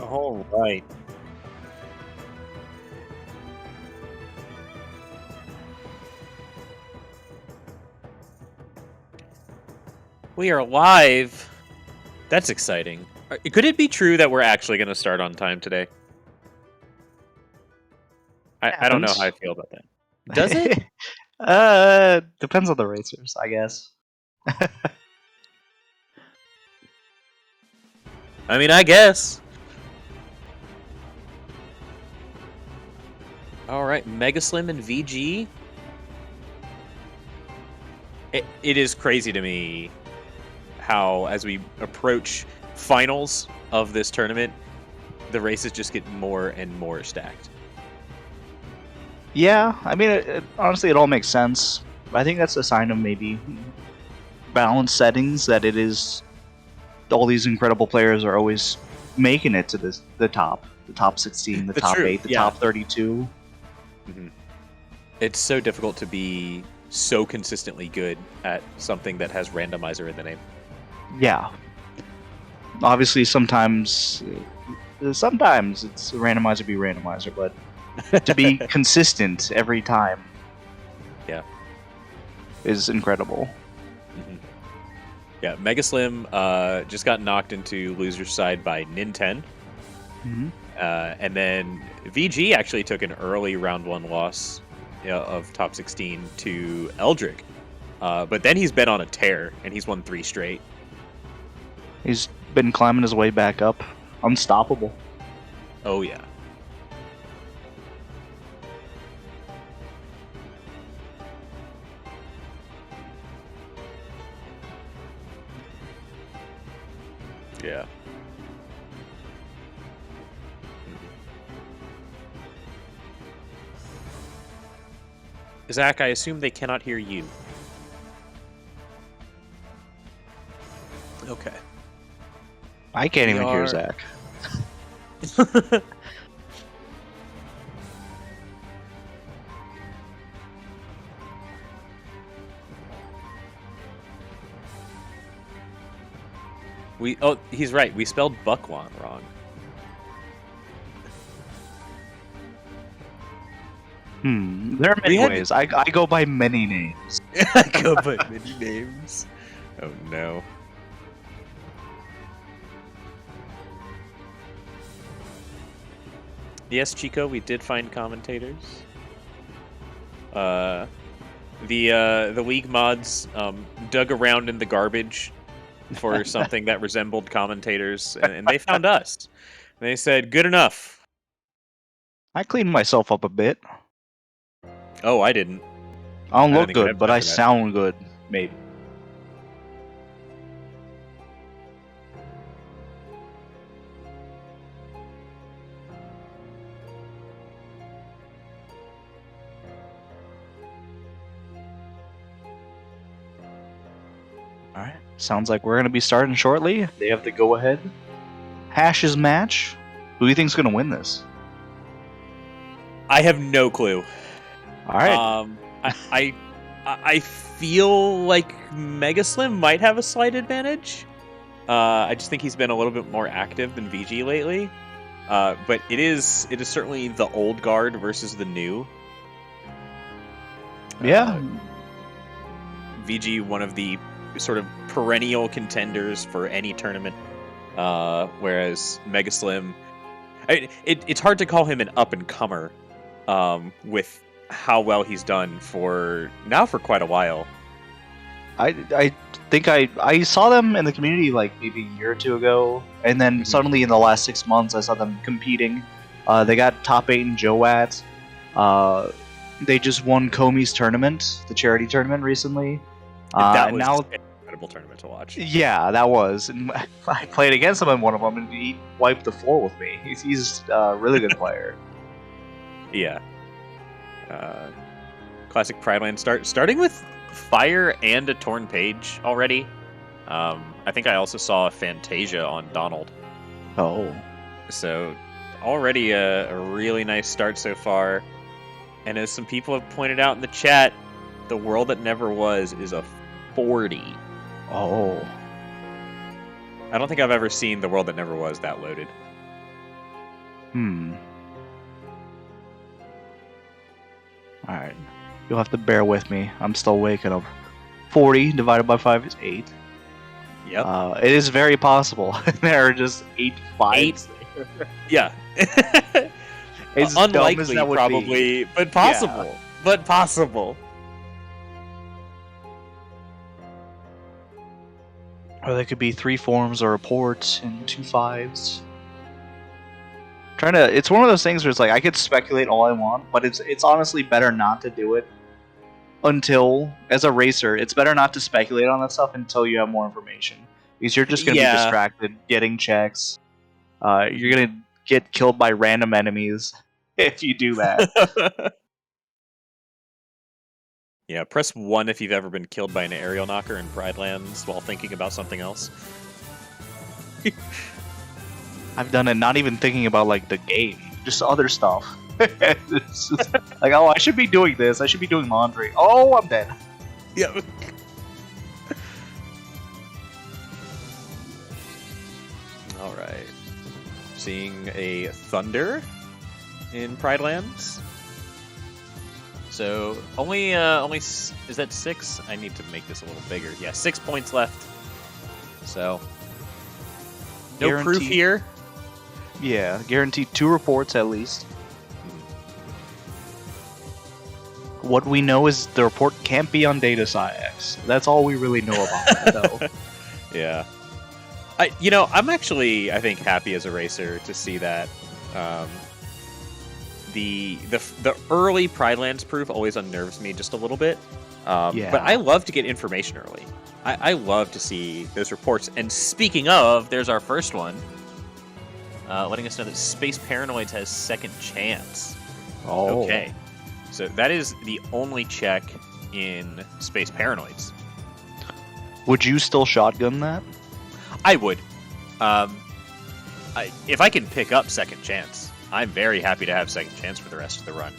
All right. We are live. That's exciting. Could it be true that we're actually going to start on time today? I don't know how I Happens. feel about that. Does it? Depends on the racers, I guess. I mean, I guess. All right, MegaSlim and VG. It is crazy to me how, as we approach finals of this tournament, the races just get more and more stacked. Yeah, I mean, honestly, it all makes sense. I think that's a sign of maybe balanced settings that it is. All these incredible players are always making it to the top 16, the That's top true. 8, the Yeah. top 32. Mhm. It's so difficult to be so consistently good at something that has randomizer in the name. Yeah. Obviously, sometimes it's randomizer be randomizer, but to be consistent every time, Yeah, is incredible. hmm yeah. MegaSlim just got knocked into loser's side by Nin10, Mm-hmm. and then VG actually took an early round one loss of top 16 to Eldrick, but then he's been on a tear and he's won 3 straight. He's been climbing his way back up, unstoppable. Oh yeah. Yeah. Zach, I assume they cannot hear you. Okay. I can't We even hear are- Zach. He's right. We spelled Buckwant wrong. There are many We had- ways. I go by many names. I go by many names. Oh no. Yes, Chico, we did find commentators. The league mods dug around in the garbage for something that resembled commentators, and they found us. They said, "Good enough." I cleaned myself up a bit. Oh, I didn't. I don't I don't look think we good, have but time I for that. sound good, maybe. Alright, sounds like we're going to be starting shortly. They have the go-ahead. Hash's match. Who do you think's going to win this? I have no clue. Alright. I feel like MegaSlim might have a slight advantage. I just think he's been a little bit more active than VG lately. But it is certainly the old guard versus the new. Yeah. VG, one of the sort of perennial contenders for any tournament, whereas MegaSlim, it's hard to call him an up and comer, with how well he's done for quite a while. I think I saw them in the community like maybe a year or two ago, and then suddenly in the last 6 months I saw them competing. They got top 8 in Joat. They just won Comey's tournament, the charity tournament recently. That and was now, an incredible tournament to watch. yeah, that was. And I played against him in one of them, and he wiped the floor with me. He's a really good player. Yeah. Classic Prideland starting with Fire and a Torn Page already. I think I also saw Fantasia on Donald. Oh. So already a really nice start so far. And as some people have pointed out in the chat, the World That Never Was is a 40. Oh. I don't think I've ever seen the World That Never Was that loaded. Alright. You'll have to bear with me. I'm still waking up. 40 divided by 5 is 8. Yep. It is very possible. There are just 8 5s. Yeah. It's unlikely, that would probably, but possible. Yeah. But possible. Or they could be 3 forms or reports and 2 5s. It's one of those things where it's like I could speculate all I want, but it's honestly better not to do it until, as a racer, it's better not to speculate on that stuff until you have more information. Because you're just gonna be distracted getting checks. You're gonna get killed by random enemies if you do that. Yeah, press 1 if you've ever been killed by an aerial knocker in Pridelands while thinking about something else. I've done it not even thinking about like the game, just other stuff. It's just like, oh, I should be doing this. I should be doing laundry. Oh, I'm dead. Yeah. All right. Seeing a Thunder in Pridelands. So only is that 6? I need to make this a little bigger. Yeah, 6 points left. So no proof here. Yeah, guaranteed 2 reports at least. What we know is the report can't be on Data Sci-X. That's all we really know about it, though. Yeah. I'm actually, I think, happy as a racer to see that. The early Pridelands proof always unnerves me just a little bit. Yeah. But I love to get information early. I love to see those reports. And speaking of, there's our first one. Letting us know that Space Paranoids has second chance. Oh. Okay. So that is the only check in Space Paranoids. Would you still shotgun that? I would. If I can pick up second chance, I'm very happy to have second chance for the rest of the run.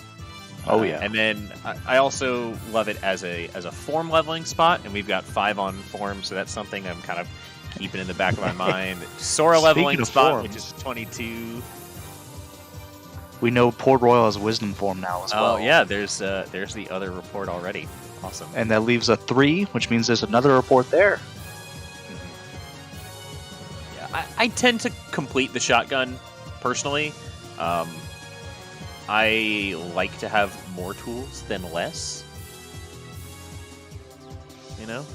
Oh yeah. And then I also love it as a form leveling spot, and we've got 5 on form, so that's something I'm kind of keeping in the back of my mind. Sora leveling spot, forms, which is 22. We know Port Royal has Wisdom form now as well. Oh yeah, there's the other report already. Awesome. And that leaves a 3, which means there's another report there. Yeah, I tend to complete the shotgun personally. I like to have more tools than less. You know?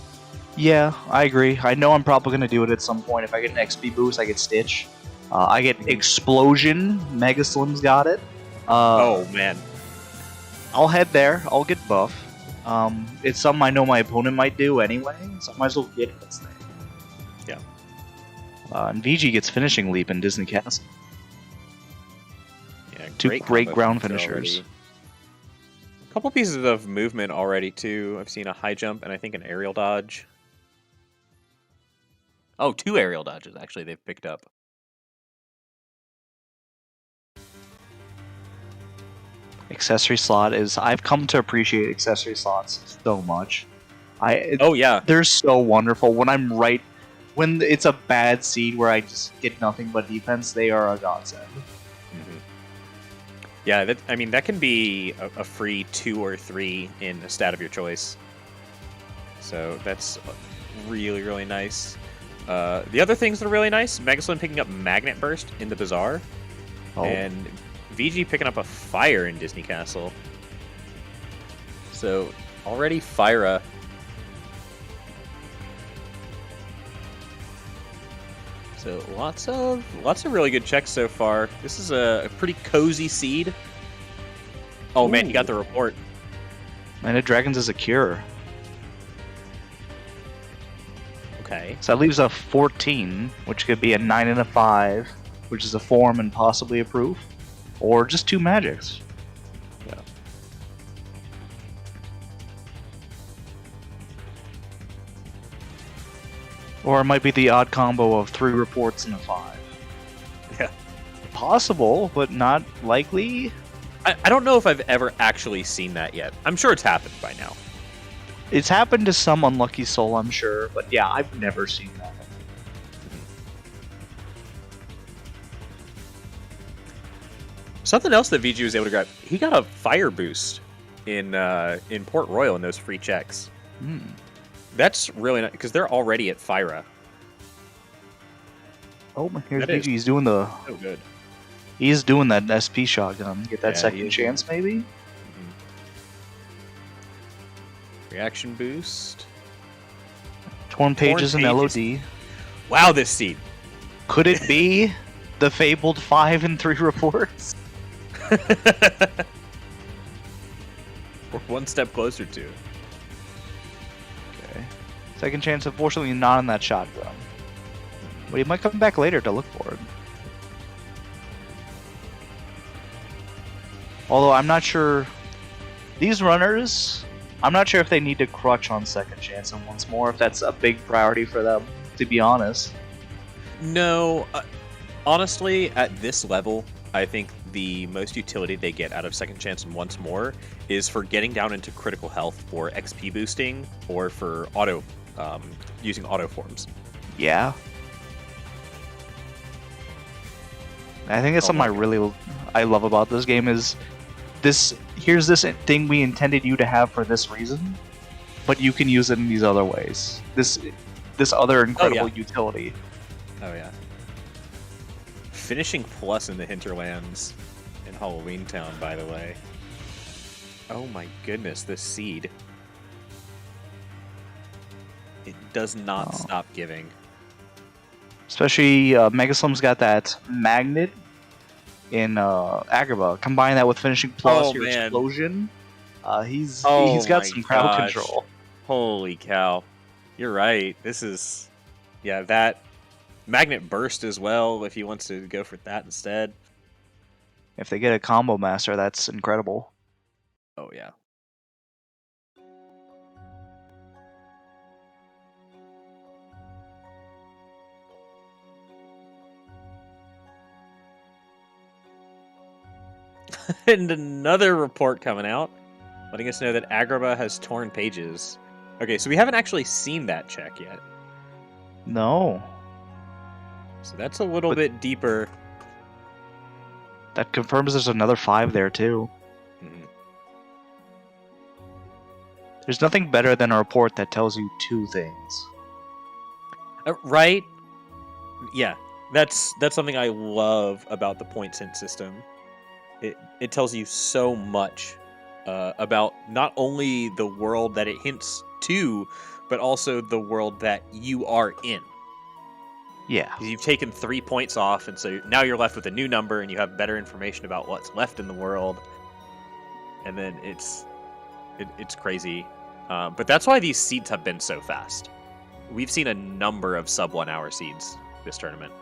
Yeah, I agree. I know I'm probably going to do it at some point. If I get an XP boost, I get Stitch. I get Explosion. MegaSlim's got it. Oh, man. I'll head there. I'll get buff. It's something I know my opponent might do anyway, so I might as well get it. Yeah. And VG gets Finishing Leap in Disney Castle. Yeah, 2 great ground finishers. A couple pieces of movement already, too. I've seen a high jump and I think an aerial dodge. Oh, 2 aerial dodges, actually, they've picked up. Accessory slot is... I've come to appreciate accessory slots so much. Oh, yeah. They're so wonderful. When it's a bad seed where I just get nothing but defense, they are a godsend. Mm-hmm. Yeah, that can be a free 2 or 3 in a stat of your choice. So that's really, really nice. The other things that are really nice, MegaSlim picking up Magnet Burst in the Bazaar. Oh. And VG picking up a Fire in Disney Castle. So already Fira. So lots of really good checks so far. This is a pretty cozy seed. Oh man, he got the report. Mana Dragons is a cure. Okay. So that leaves a 14, which could be a 9 and a 5, which is a form and possibly a proof. Or just 2 magics. Yeah. Or it might be the odd combo of 3 reports and a 5. Yeah. Possible, but not likely. I don't know if I've ever actually seen that yet. I'm sure it's happened by now. It's happened to some unlucky soul, I'm sure, but yeah, I've never seen that. Something else that VG was able to grab, he got a fire boost in Port Royal in those free checks. That's really nice, because they're already at Fyra. Oh, here's That is VG. He's doing the. so good. He's doing that SP shotgun. Get that Yeah, second he is. chance, maybe? Reaction boost. Torn pages and pages. LOD. Wow, this seed. Could it be the fabled 5 and 3 reports? We're one step closer to. Okay. Second chance, unfortunately, not on that shotgun. But he might come back later to look for it. Although I'm not sure. These runners, I'm not sure if they need to crutch on second chance and once more, if that's a big priority for them, to be honest. No, honestly, at this level, I think the most utility they get out of second chance and once more is for getting down into critical health for XP boosting or for using auto forms. Yeah. I think that's something I love about this game is this. Here's this thing we intended you to have for this reason, but you can use it in these other ways. This other incredible utility. Oh yeah. Finishing plus in the hinterlands in Halloween Town, by the way. Oh my goodness, this seed. It does not stop giving. Especially MegaSlim's got that magnet in Agrabah. Combine that with finishing plus your explosion. He's got some crowd control. Holy cow. You're right. This is that magnet burst as well if he wants to go for that instead. If they get a combo master, that's incredible. Oh yeah. And another report coming out, letting us know that Agrabah has torn pages. Okay, so we haven't actually seen that check yet. No. So that's a little bit deeper. That confirms there's another 5 there, too. Mm-hmm. There's nothing better than a report that tells you 2 things. Right? Yeah, that's something I love about the point sync system. It tells you so much about not only the world that it hints to, but also the world that you are in. Yeah. You've taken 3 points off, and so now you're left with a new number, and you have better information about what's left in the world. And then it's crazy. But that's why these seeds have been so fast. We've seen a number of sub 1 hour seeds this tournament.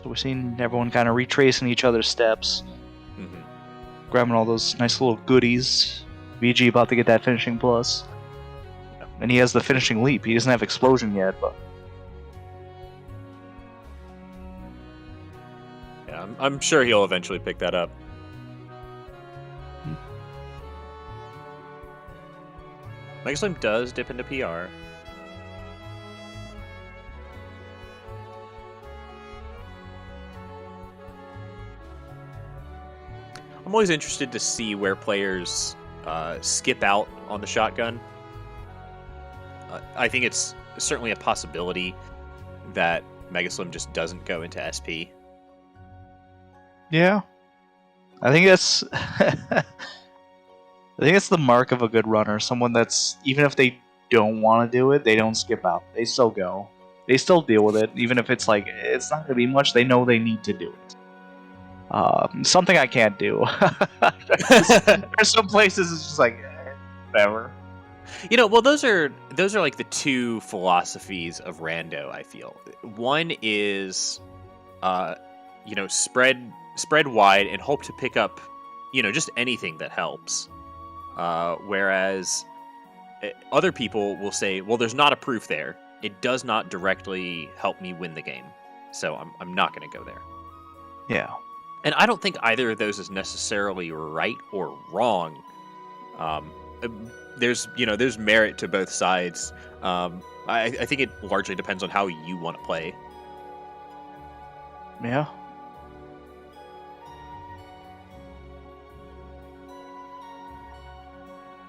So we're seeing everyone kind of retracing each other's steps. Mm-hmm. Grabbing all those nice little goodies. VG about to get that finishing plus. Yeah. And he has the finishing leap. He doesn't have explosion yet, but... Yeah, I'm sure he'll eventually pick that up. MegaSlim does dip into PR. I'm always interested to see where players skip out on the shotgun. I think it's certainly a possibility that MegaSlim just doesn't go into SP. Yeah. I think it's the mark of a good runner. Someone that's, even if they don't want to do it, they don't skip out. They still go. They still deal with it, even if it's like, it's not going to be much, they know they need to do it. Something I can't do. There's some places it's just like, whatever. You know, well, those are like the two philosophies of rando, I feel. One is, spread wide and hope to pick up, just anything that helps. Whereas other people will say, well, there's not a proof there. It does not directly help me win the game. So I'm not going to go there. Yeah. And I don't think either of those is necessarily right or wrong. Um, there's merit to both sides. I think it largely depends on how you want to play. Yeah.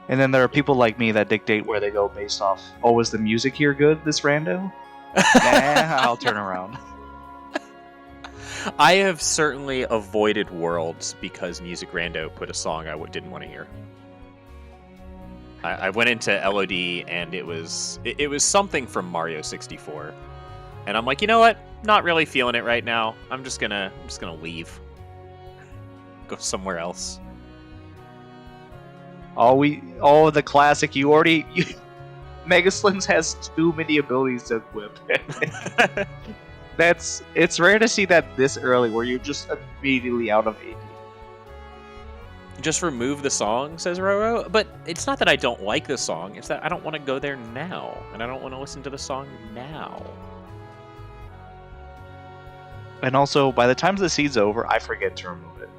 And then there are people like me that dictate where they go based off, oh, is the music here good, this rando? Nah, I'll turn around. I have certainly avoided worlds because Music Rando put a song I didn't want to hear. I went into LOD and it was something from Mario 64, and I'm like, you know what? Not really feeling it right now. I'm just gonna leave, go somewhere else. Oh, the classic. MegaSlims has too many abilities to equip. It's rare to see that this early, where you're just immediately out of AP. Just remove the song, says Roro. But it's not that I don't like the song, it's that I don't want to go there now. And I don't want to listen to the song now. And also, by the time the seed's over, I forget to remove it.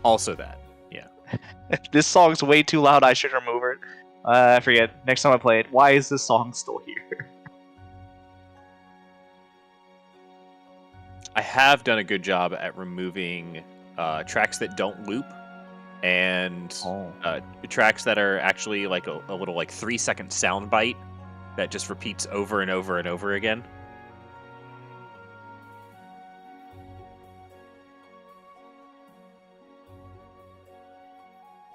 Also that, yeah. This song's way too loud, I should remove it. I forget. Next time I play it, why is this song still here? I have done a good job at removing tracks that don't loop. And tracks that are actually like a little like 3-second sound bite that just repeats over and over and over again.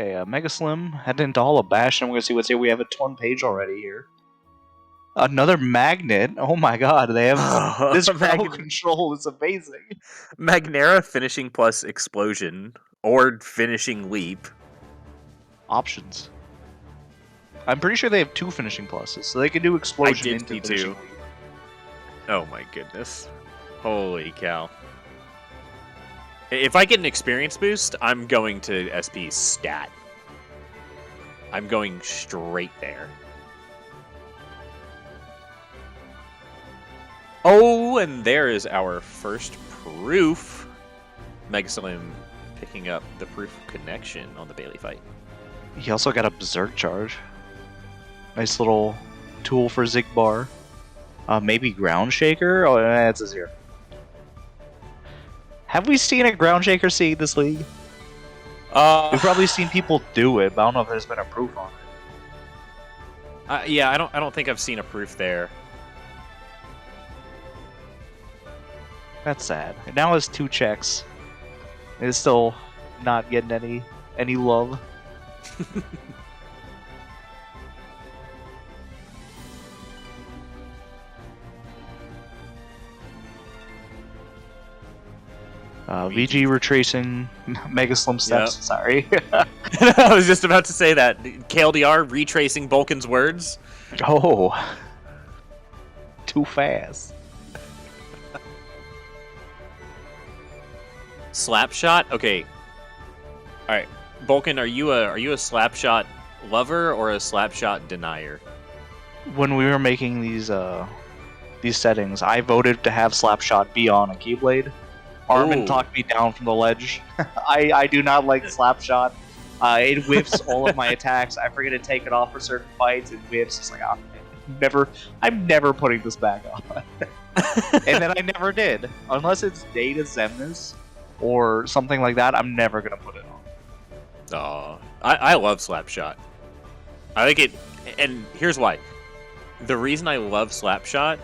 Okay, MegaSlim heading into Hall of Bash, and we're gonna see what's here. We have a torn page already here. Another magnet. Oh my god, they have this crowd control is amazing. Magnera finishing plus explosion or finishing leap. Options. I'm pretty sure they have 2 finishing pluses, so they can do explosion into finishing leap. Oh my goodness. Holy cow. If I get an experience boost, I'm going to SP stat. I'm going straight there. Oh, and there is our first proof. MegaSlim picking up the proof of connection on the Bailey fight. He also got a Berserk charge. Nice little tool for Zigbar. Maybe Ground Shaker? Oh, that's a 0. Have we seen a Ground Shaker seed this league? We've probably seen people do it, but I don't know if there's been a proof on it. Yeah, I don't think I've seen a proof there. That's sad. It now has 2 checks. It's still not getting any love. VG retracing MegaSlim steps. Yep. Sorry. I was just about to say that. KLDR retracing Bulkin's words. Oh. Too fast. Slapshot? Okay. Alright. Bulkin, are you a Slapshot lover or a Slapshot denier? When we were making these settings, I voted to have Slapshot be on a Keyblade. Armin talked me down from the ledge. I do not like Slapshot. It whiffs all of my attacks. I forget to take it off for certain fights. It whiffs. It's like, oh, I'm never putting this back on. And then I never did. Unless it's Data Zemnis or something like that, I'm never going to put it on. I love Slapshot. I think it... And here's why. The reason I love Slapshot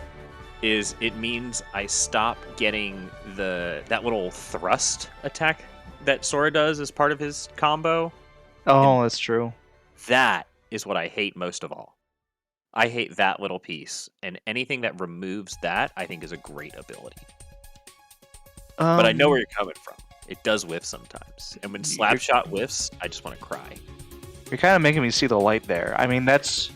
is it means I stop getting that little thrust attack that Sora does as part of his combo. Oh, that's true. That is what I hate most of all. I hate that little piece, and anything that removes that, I think is a great ability. But I know where you're coming from. It does whiff sometimes, and when Slapshot whiffs, I just want to cry. You're kind of making me see the light there. I mean, that's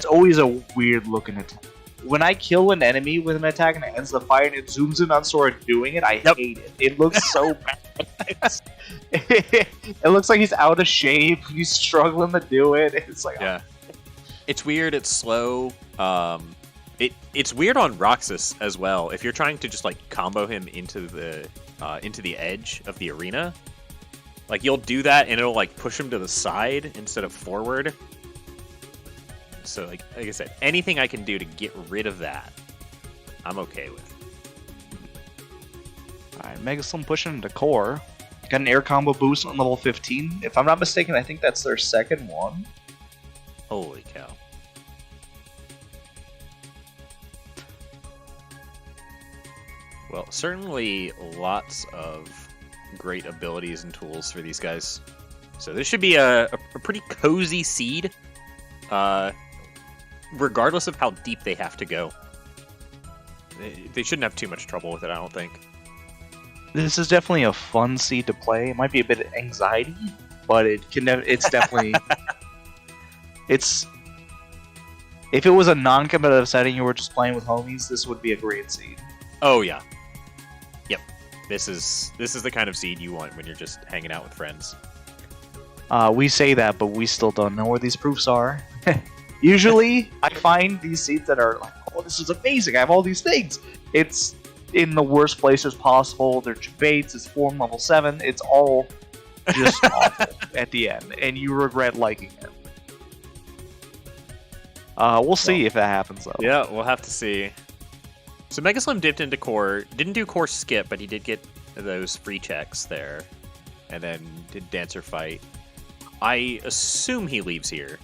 always a weird looking attack. When I kill an enemy with an attack and it ends the fight and it zooms in on Sora doing it, I hate it. It looks so bad. It looks like he's out of shape. He's struggling to do it. It's like, yeah. It's weird. It's slow. It's weird on Roxas as well. If you're trying to just like combo him into the edge of the arena, Like, you'll do that, and it'll, like, push him to the side instead of forward. So, like I said, anything I can do to get rid of that, I'm okay with. Alright, MegaSlim pushing into core. Got an air combo boost on level 15. If I'm not mistaken, I think that's their second one. Holy cow. Well, certainly lots of great abilities and tools for these guys. So this should be a pretty cozy seed, regardless of how deep they have to go. They shouldn't have too much trouble with it, I don't think. This is definitely a fun seed to play. It might be a bit of anxiety, but it's definitely... It's... If it was a non-competitive setting, you were just playing with homies, this would be a great seed. Oh, yeah. Yep. This is the kind of seed you want when you're just hanging out with friends. We say that, but we still don't know where these proofs are. Usually, I find these seeds that are like, oh, this is amazing, I have all these things. It's in the worst places possible. They're baits, it's form level 7, it's all just awful at the end, and you regret liking it. We'll see if that happens, though. Yeah, we'll have to see. So MegaSlim dipped into core, didn't do core skip, but he did get those free checks there, and then did Dancer Fight. I assume he leaves here.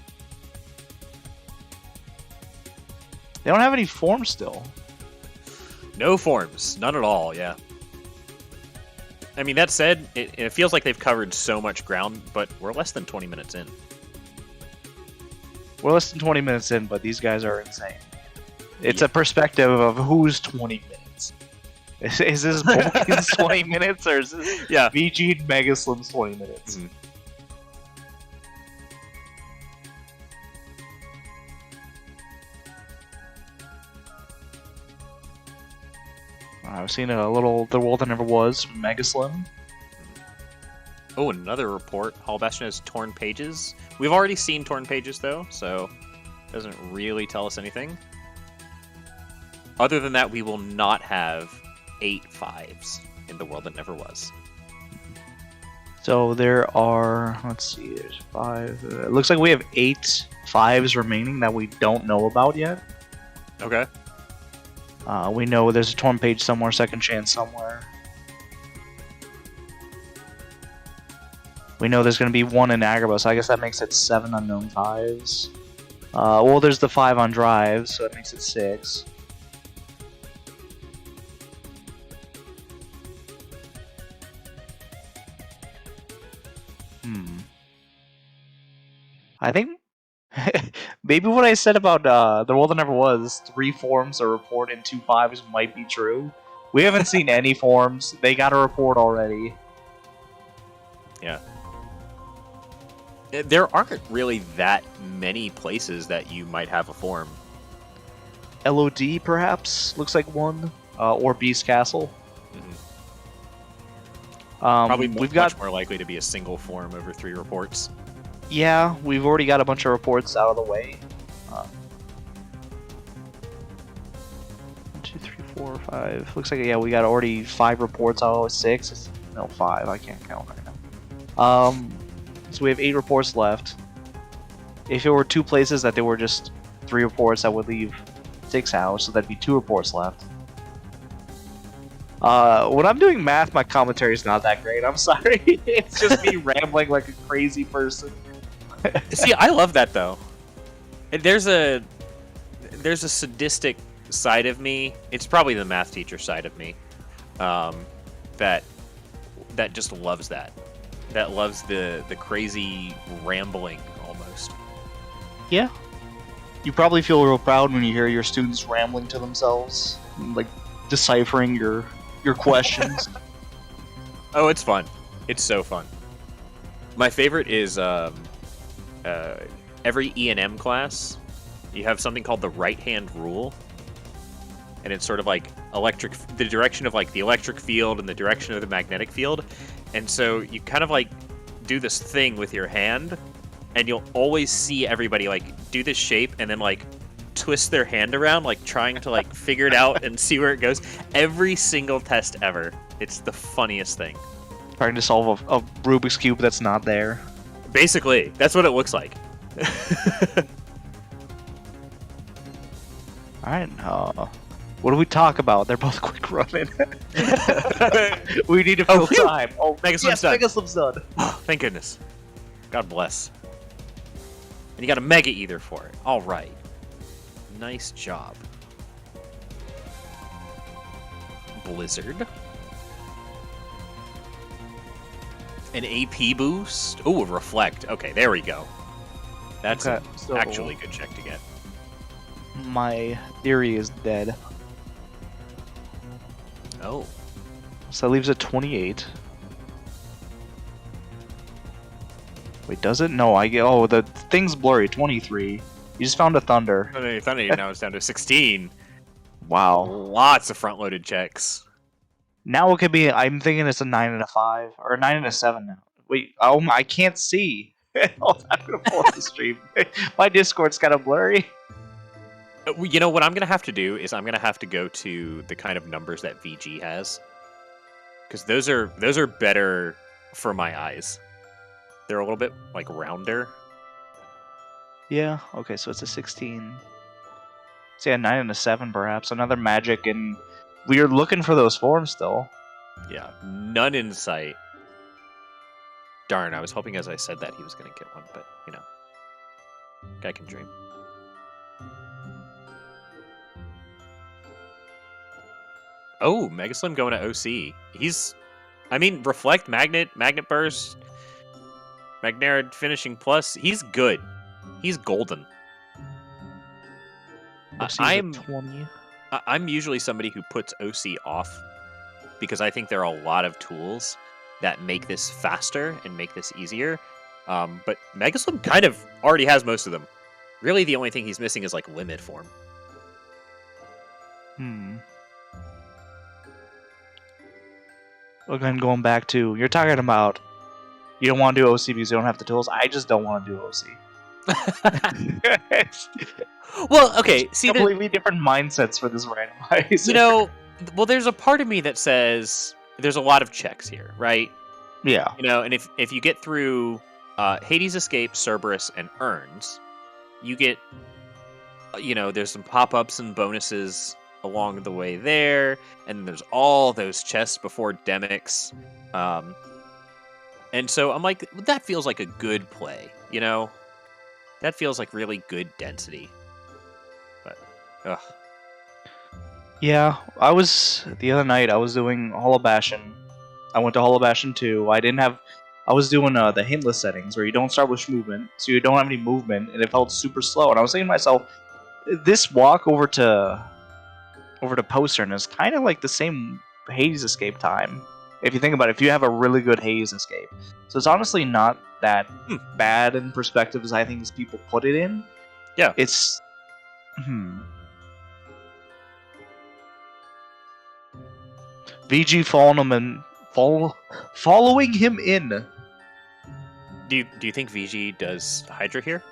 They don't have any forms still. No forms, none at all, yeah. I mean, that said, it feels like they've covered so much ground, but we're less than 20 minutes in. We're less than 20 minutes in, but these guys are insane. It's a perspective of who's 20 minutes. Is this Bulkin's 20 minutes, or is this VG and MegaSlim's 20 minutes? Mm-hmm. I've seen a little The World That Never Was from MegaSlim. Oh, another report. Hall Bastion has torn pages. We've already seen torn pages, though, so it doesn't really tell us anything. Other than that, we will not have 8 5s in The World That Never Was. So there are, let's see, there's 5. It looks like we have 8 5s remaining that we don't know about yet. Okay. We know there's a torn page somewhere, second chance somewhere. We know there's going to be 1 in Agrabah, so I guess that makes it 7 unknown 5s. Well, there's the 5 on drive, so that makes it 6. I think maybe what I said about The World That Never Was, 3 forms a report and 2 5s might be true. We haven't seen any forms. They got a report already. Yeah. There aren't really that many places that you might have a form. LOD, perhaps? Looks like 1. Or Beast Castle. Mm-hmm. Probably much more likely to be a single form over 3 reports. Yeah, we've already got a bunch of reports out of the way. 1, 2, 3, 4, 5. Looks like, yeah, we got already 5 reports out of 6. No, 5. I can't count right now. So we have 8 reports left. If it were 2 places that there were just 3 reports, that would leave 6 out, so that'd be 2 reports left. When I'm doing math, my commentary is not that great. I'm sorry. It's just me rambling like a crazy person. See, I love that though. There's a sadistic side of me. It's probably the math teacher side of me. That just loves that. That loves the crazy rambling almost. Yeah. You probably feel real proud when you hear your students rambling to themselves, like deciphering your questions. Oh, it's fun. It's so fun. My favorite is every E&M class, you have something called the right-hand rule, and it's sort of like the direction of like the electric field and the direction of the magnetic field, and so you kind of like do this thing with your hand, and you'll always see everybody like do this shape and then like twist their hand around, like trying to like figure it out and see where it goes. Every single test ever. It's the funniest thing. Trying to solve a Rubik's Cube that's not there. Basically, that's what it looks like. Alright, what do we talk about? They're both quick running. We need to fill time. Oh, MegaSlim's done. MegaSlim's done. Oh, thank goodness. God bless. And you got a Mega Ether for it. All right. Nice job. Blizzard. An AP boost. Oh, a Reflect. Okay, there we go. That's Okay, so actually a good check to get. my theory is dead. Oh. So that leaves it 28. Wait, does it? No, I get. Oh, the thing's blurry. 23. You just found a Thunder. Thunder now it's down to 16. Wow. Lots of front-loaded checks. Now it could be. I'm thinking it's a 9 and a 5 or a 9 and a 7 now. Wait. Oh, I can't see. Oh, I'm gonna pull up the stream. My Discord's kind of blurry. You know what I'm gonna have to do is I'm gonna have to go to the kind of numbers that VG has, because those are better for my eyes. They're a little bit like rounder. Yeah. Okay. So it's a 16. So yeah, 9 and a 7 perhaps. Another magic, and we're looking for those forms still. Yeah, none in sight. Darn, I was hoping as I said that he was gonna get one, but you know, guy can dream. Oh, MegaSlim going to OC. I mean, Reflect, Magnet Burst, Magnerid Finishing Plus. He's good. He's golden. I'm 20. I'm usually somebody who puts OC off because I think there are a lot of tools that make this faster and make this easier. But MegaSlim kind of already has most of them. Really, the only thing he's missing is like Limit Form. Again, going back to, you're talking about you don't want to do OC because you don't have the tools. I just don't want to do OC. Well, okay, see, completely different mindsets for this randomizer. You know, well, there's a part of me that says there's a lot of checks here, right? Yeah. You know, and if you get through Hades Escape, Cerberus, and Urns, you get, you know, there's some pop-ups and bonuses along the way there, and there's all those chests before Demix. And so I'm like, that feels like a good play, you know? That feels like really good density. But, ugh. Yeah, the other night, I was doing Hollow Bastion. I went to Hollow Bastion 2. I was doing the hintless settings, where you don't start with movement, so you don't have any movement, and it felt super slow. And I was thinking to myself, this walk over to Postern is kind of like the same Hades Escape time. If you think about it, if you have a really good Hades Escape. So it's honestly not that bad in perspective as I think as people put it in. Yeah. It's... VG following him in. Do you think VG does Hydra here?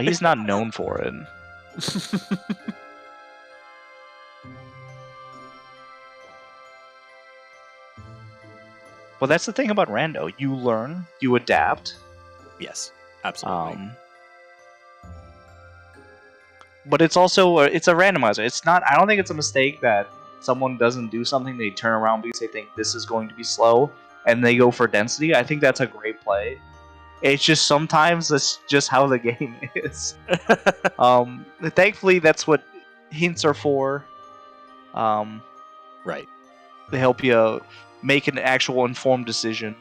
He's not known for it. Well, that's the thing about Rando. You learn, you adapt. Yes, absolutely. But it's also it's a randomizer. It's not. I don't think it's a mistake that someone doesn't do something. They turn around because they think this is going to be slow, and they go for density. I think that's a great play. It's just sometimes that's just how the game is. Thankfully, that's what hints are for. Right. They help you make an actual informed decision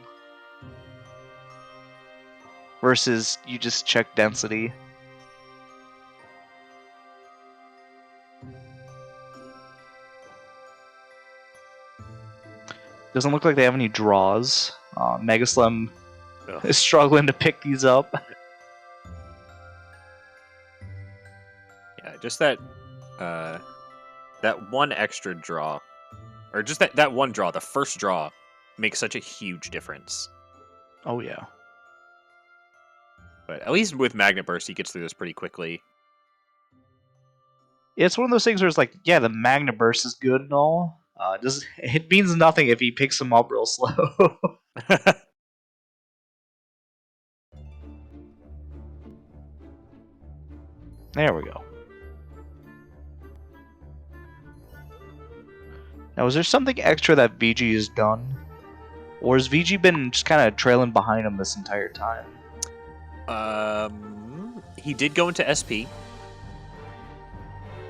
versus you just check density. Doesn't look like they have any draws. MegaSlim is struggling to pick these up. Yeah, just that one extra draw, or just that one draw, the first draw, makes such a huge difference. Oh yeah. But at least with Magnet Burst, he gets through this pretty quickly. It's one of those things where it's like, yeah, the Magna Burst is good and all. It means nothing if he picks them up real slow. There we go. Now, is there something extra that VG has done? Or has VG been just kind of trailing behind him this entire time? He did go into SP.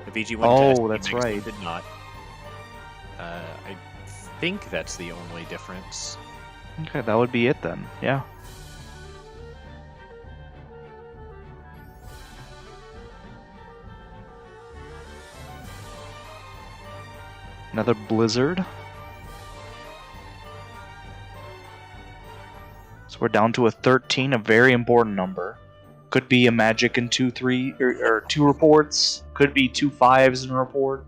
The VG went into SP. That's right. Did not. I think that's the only difference. Okay, that would be it then. Yeah. Another blizzard. So we're down to a 13, a very important number. Could be a magic in 2-3 or 2 reports. Could be 2 5s in a report.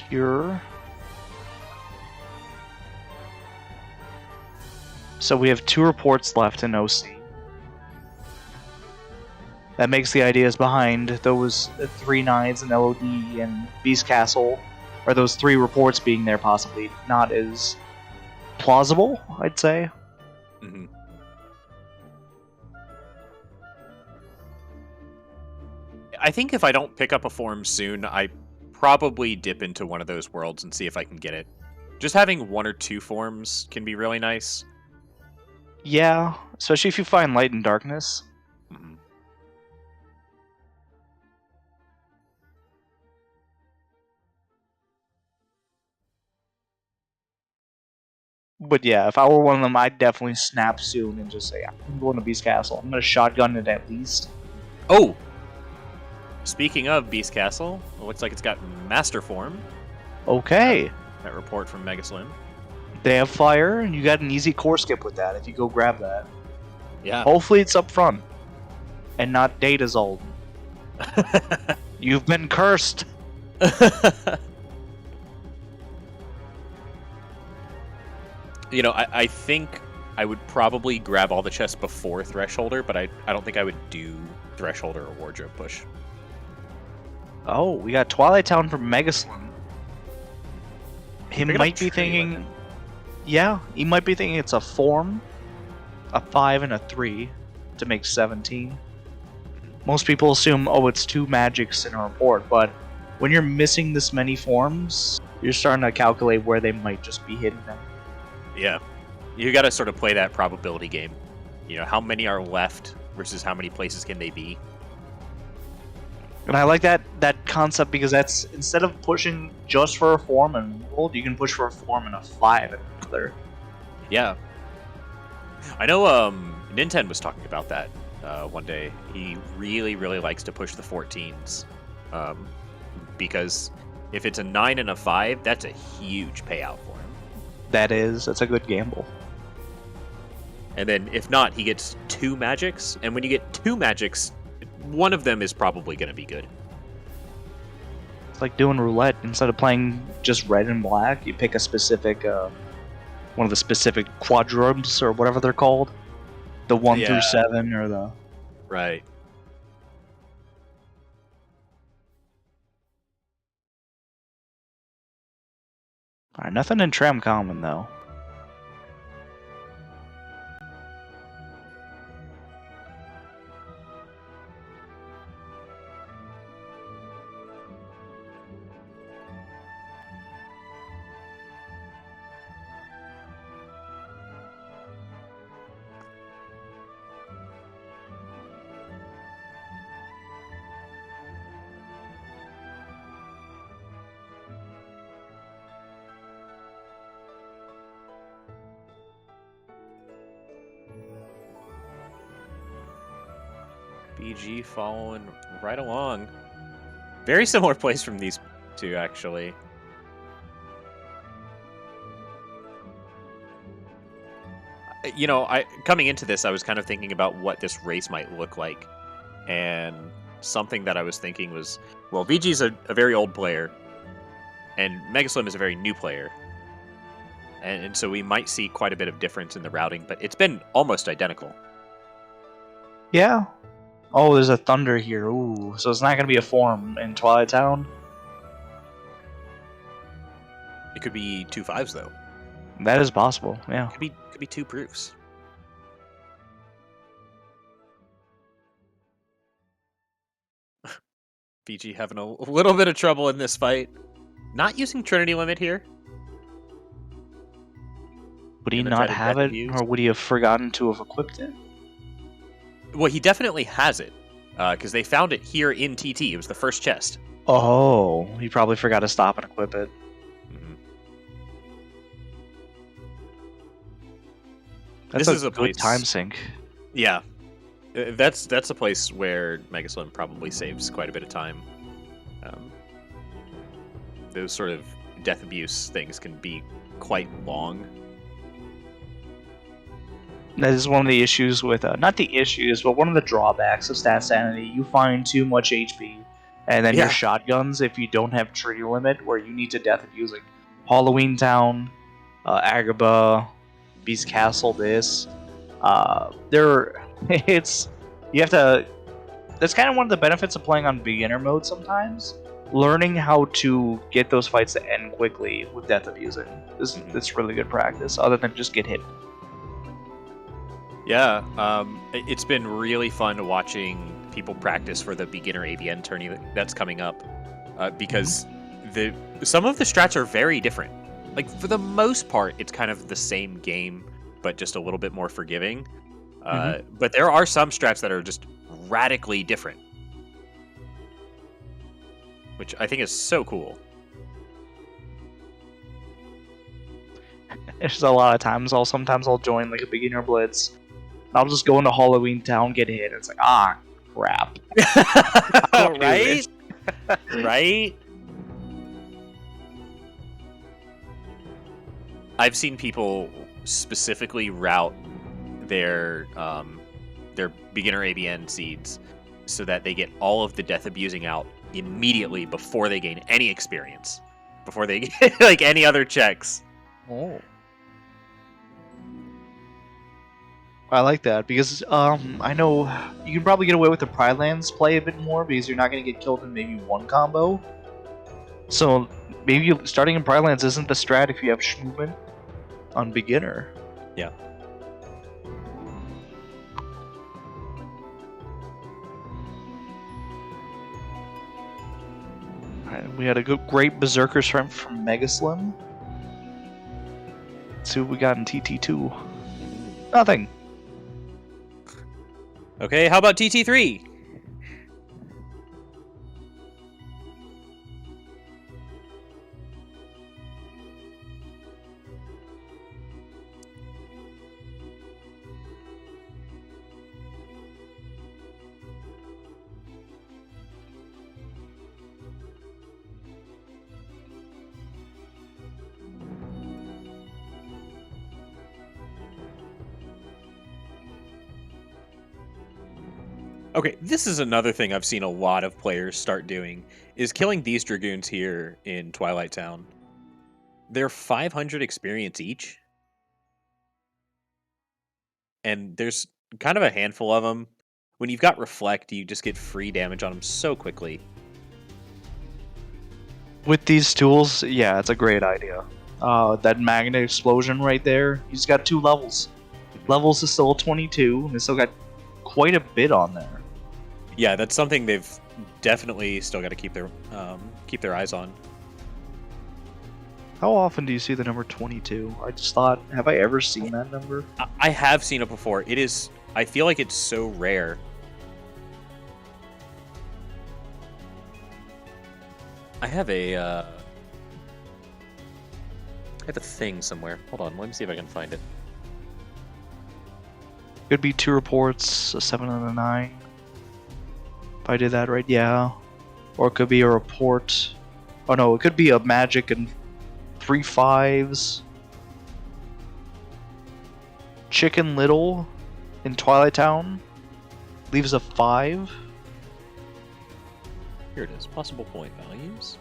Cure. So we have 2 reports left in OC. That makes the ideas behind those 3 9s in LOD and Beast Castle, or those 3 reports being there possibly, not as plausible, I'd say. Mm-hmm. I think if I don't pick up a form soon, I probably dip into one of those worlds and see if I can get it. Just having 1 or 2 forms can be really nice. Yeah, especially if you find light and darkness. Mm-hmm. But yeah, if I were one of them, I'd definitely snap soon and just say, I'm going to Beast Castle. I'm going to shotgun it at least. Oh! Speaking of Beast Castle, it looks like it's got Master Form. Okay. That report from MegaSlim. They have fire, and you got an easy core skip with that if you go grab that. Yeah. Hopefully it's up front. And not Data's old. You've been cursed! You know, I think I would probably grab all the chests before Thresholder, but I don't think I would do Thresholder or Wardrobe Push. Oh, we got Twilight Town from MegaSlim. He Pick it might up be Tree thinking... Limit. Yeah, he might be thinking it's a form, a 5 and a 3 to make 17. Most people assume, oh, it's 2 magics in a report, but when you're missing this many forms, you're starting to calculate where they might just be hidden them. Yeah. You gotta sort of play that probability game. You know, how many are left versus how many places can they be? And I like that concept because that's, instead of pushing just for a form and world, you can push for a form and a 5 and another. Yeah. I know Nintendo was talking about that one day. He really, really likes to push the 14s. Because if it's a 9 and a 5, that's a huge payout for him. That's a good gamble. And then if not, he gets 2 magics. And when you get 2 magics, one of them is probably going to be good. It's like doing roulette. Instead of playing just red and black, you pick a specific, one of the specific quadrums or whatever they're called. The 1 through 7 or the... Right. Alright, nothing in Tram Common though. BG following right along. Very similar place from these two, actually. you know, I coming into this, I was kind of thinking about what this race might look like, and something that I was thinking was, well, VG's a very old player, and MegaSlim is a very new player, and so we might see quite a bit of difference in the routing, but it's been almost identical. Yeah. Oh, there's a thunder here. Ooh, so it's not gonna be a form in Twilight Town. It could be 2 5s though. That is possible. Yeah. Could be 2 proofs. VG having a little bit of trouble in this fight. Not using Trinity Limit here. Would he Gonna try not to have death it, abuse. or would he have forgotten to have equipped it? Well, he definitely has it, because they found it here in TT. It was the first chest. Oh, he probably forgot to stop and equip it. That's This is a a good place- time sink. Yeah, that's a place where MegaSlim probably saves quite a bit of time. Those sort of death abuse things can be quite long. That is one of the issues with, not the issues, but one of the drawbacks of Stat Sanity. You find too much HP, and then Yeah. your shotguns, if you don't have Tree Limit, where you need to death abusing. Halloween Town, Agrabah, Beast Castle, this. It's, you have to, that's kind of one of the benefits of playing on beginner mode sometimes. Learning how to get those fights to end quickly with death abusing. It's really good practice, other than just get hit. Yeah, it's been really fun watching people practice for the beginner ABN tourney that's coming up, because some of the strats are very different. Like, for the most part, it's kind of the same game, but just a little bit more forgiving. But there are some strats that are just radically different, which I think is so cool. There's a lot of times sometimes I'll join like a beginner blitz. I'll just go into Halloween Town, get hit, and it's like, ah, crap. Right? Right? I've seen people specifically route their beginner ABN seeds so that they get all of the death abusing out immediately before they gain any experience, before they get like any other checks. Oh. I like that because I know you can probably get away with the Pride Lands play a bit more because you're not going to get killed in maybe one combo. So maybe starting in Pride Lands isn't the strat if you have movement on beginner. Yeah. Alright, we had a great Berserker strength from MegaSlim. Let's see what we got in TT2. Nothing. Okay, how about TT3? Okay, this is another thing I've seen a lot of players start doing, is killing these Dragoons here in Twilight Town. They're 500 experience each. And there's kind of a handful of them. When you've got Reflect, you just get free damage on them so quickly. With these tools, yeah, it's a great idea. That magnet explosion right there, he's got 2 levels. Levels is still 22, and it's still got quite a bit on there. Yeah, that's something they've definitely still got to keep their eyes on. How often do you see the number 22? I just thought, have I ever seen that number? I have seen it before. It is. I feel like it's so rare. I have a thing somewhere. Hold on, let me see if I can find it. Could be 2 reports, a 7 and a 9. If I did that right, yeah. Or it could be a report. Oh no, it could be a magic and 3 5s. Chicken Little in Twilight Town leaves a 5. Here it is. Possible point values.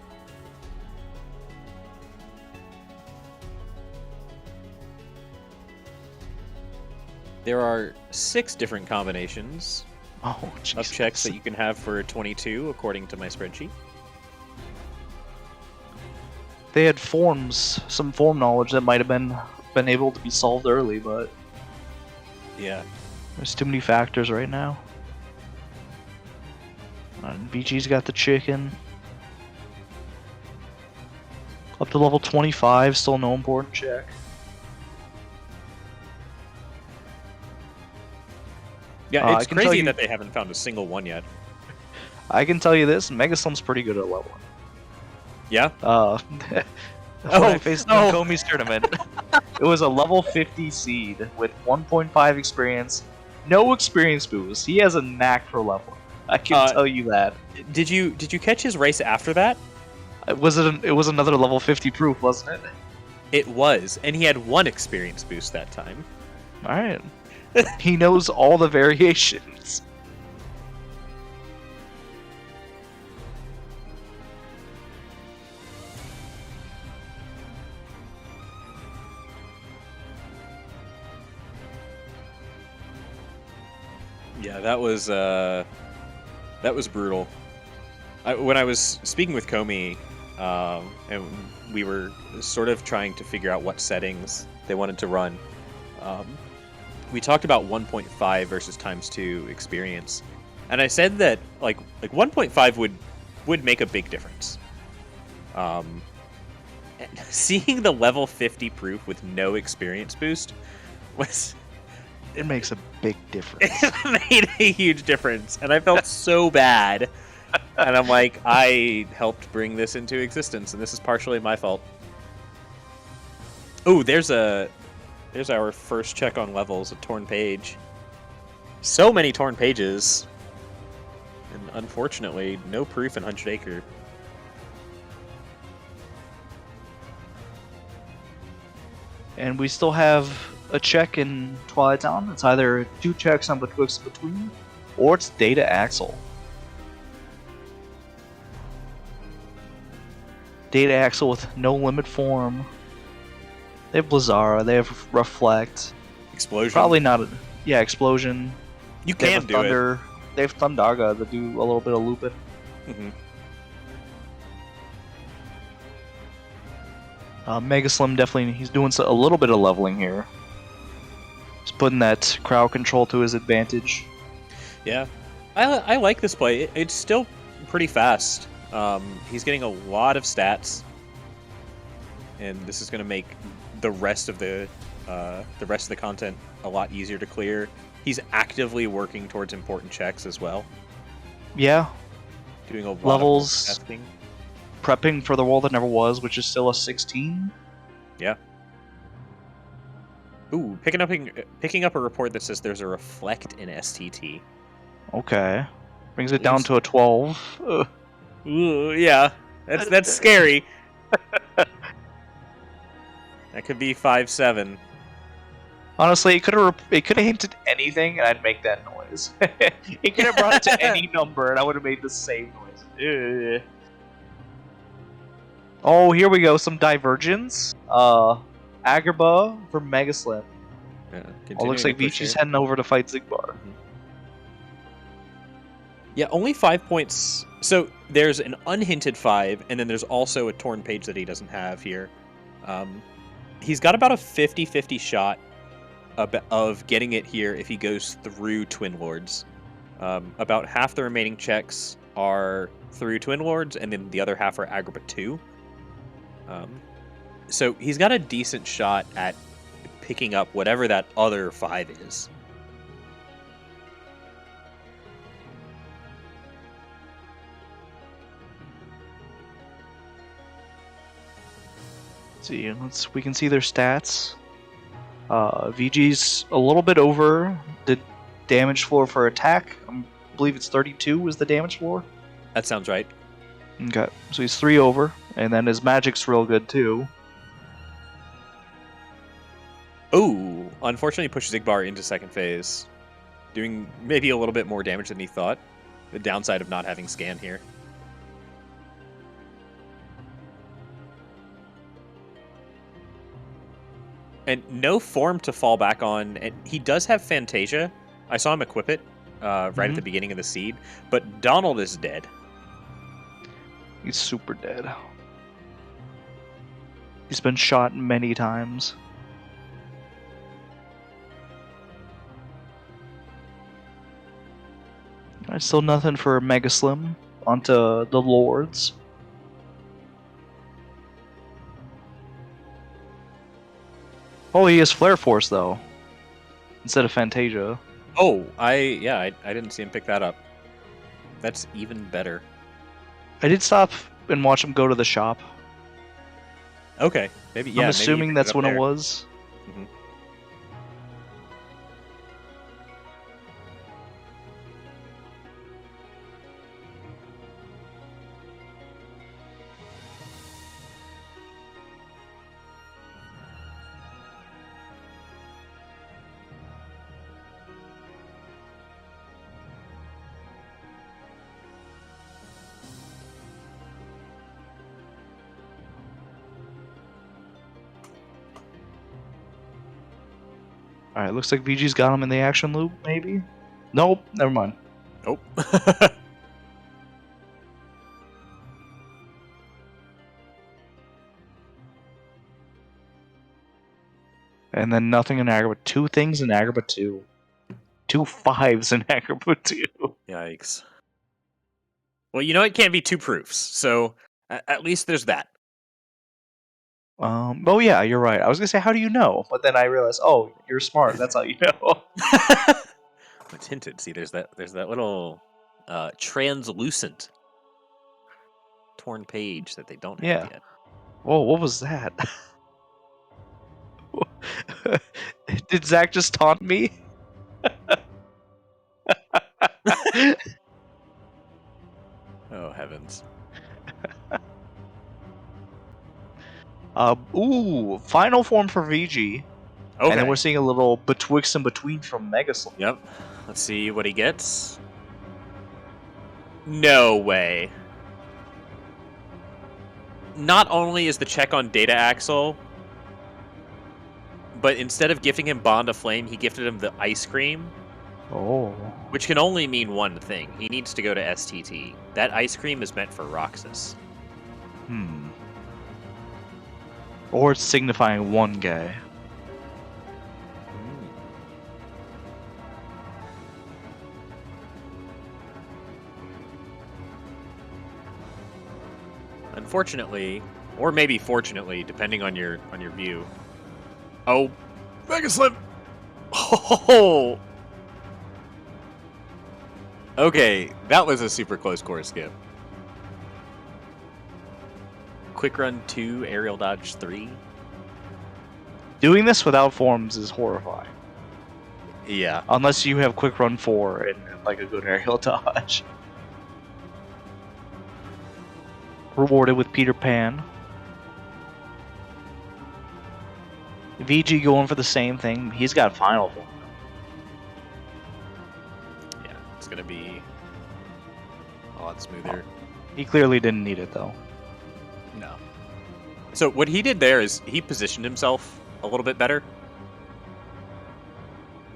There are 6 different combinations Oh, of Jesus. checks that you can have for 22, according to my spreadsheet. They had forms, some form knowledge that might have been able to be solved early, but Yeah. there's too many factors right now. VG's got the chicken. Up to level 25, still no important check. Yeah, I it's can tell crazy you- that they haven't found a single one yet. I can tell you this, MegaSlim's pretty good at leveling. Yeah? When I faced him in Komi's tournament, it was a level 50 seed with 1.5 experience, no experience boost. He has a knack for leveling. I can tell you that. Did you catch his race after that? It was another level 50 proof, wasn't it? It was, and he had 1 experience boost that time. Alright. He knows all the variations. Yeah, that was brutal. When I was speaking with Komi, and we were sort of trying to figure out what settings they wanted to run, we talked about 1.5 versus ×2 experience, and I said that like 1.5 would make a big difference. And seeing the level 50 proof with no experience boost was. It makes a big difference. It made a huge difference, and I felt so bad. And I'm like, I helped bring this into existence, and this is partially my fault. Oh, there's our first check on levels, a torn page. So many torn pages, and unfortunately, no proof in 100 Acre. And we still have a check in Twilight Town. It's either 2 checks on Betwixt Between, or it's Data Axle. Data Axle with no limit form. They have Blizzara, they have Reflect. Explosion. Probably not a... Yeah, Explosion. You They can have do Thunder. They have Thundaga that do a little bit of looping. it. Mm-hmm. MegaSlim definitely, he's doing a little bit of leveling here. He's putting that crowd control to his advantage. Yeah, I like this play. It's still pretty fast. He's getting a lot of stats, and this is going to make the rest of the content a lot easier to clear. He's actively working towards important checks as well. Yeah, Doing a lot levels, of testing. prepping for the world that never was, which is still a 16. Yeah. Ooh, picking up a report that says there's a reflect in STT. Okay, brings it down to a 12. Ugh. Ooh, yeah, that's scary. That could be 5-7. Honestly, it could have hinted anything, and I'd make that noise. It could have brought it to any number, and I would have made the same noise. Ugh. Oh, here we go. Some divergence. Agrabah for MegaSlim. Yeah, Oh, looks like Vichi's heading over to fight Zigbar. Yeah, only 5 points. So there's an unhinted 5, and then there's also a torn page that he doesn't have here. He's got about a 50-50 shot of getting it here if he goes through Twin Lords. About half the remaining checks are through Twin Lords, and then the other half are Agrabah 2. So he's got a decent shot at picking up whatever that other 5 is. See, we can see their stats. VG's a little bit over the damage floor for attack. I believe it's 32 is the damage floor. That sounds right. Okay, so he's 3 over, and then his magic's real good too. Ooh, unfortunately pushed Zigbar into second phase, doing maybe a little bit more damage than he thought. The downside of not having scan here. And no form to fall back on. And he does have Fantasia. I saw him equip it right at the beginning of the seed. But Donald is dead. He's super dead. He's been shot many times. There's still nothing for MegaSlim. Onto the Lords. Oh, he has Flare Force though, instead of Fantasia. Oh, I didn't see him pick that up. That's even better. I did stop and watch him go to the shop. Okay, maybe yeah. I'm maybe assuming you picked that's it up when there. it was. Mhm. Alright, looks like VG's got him in the action loop, maybe? Nope, never mind. Nope. And then nothing in Agrabah. 2 things in Agrabah 2. 2 5s in Agrabah 2. Yikes. Well, you know it can't be 2 proofs, so at least there's that. Oh yeah, you're right. I was gonna say, how do you know? But then I realized, oh, you're smart. That's how you know. It's hinted. See, there's that little translucent torn page that they don't have Yeah. yet. Whoa, what was that? Did Zach just taunt me? Oh heavens. Ooh, final form for VG. Okay. And then we're seeing a little betwixt and between from MegaSlim. Yep. Let's see what he gets. No way. Not only is the check on Data Axle, but instead of gifting him Bond of Flame, he gifted him the Ice Cream. Oh. Which can only mean one thing. He needs to go to STT. That ice cream is meant for Roxas. Or it's signifying one guy. Unfortunately, or maybe fortunately, depending on your view. Oh, MegaSlim! Oh! Okay, that was a super close core skip. Quick Run 2, Aerial Dodge 3. Doing this without forms is horrifying. Yeah. Unless you have Quick Run 4 and like a good aerial dodge. Rewarded with Peter Pan. VG going for the same thing. He's got final form. Yeah, it's going to be a lot smoother. He clearly didn't need it though. No. So what he did there is he positioned himself a little bit better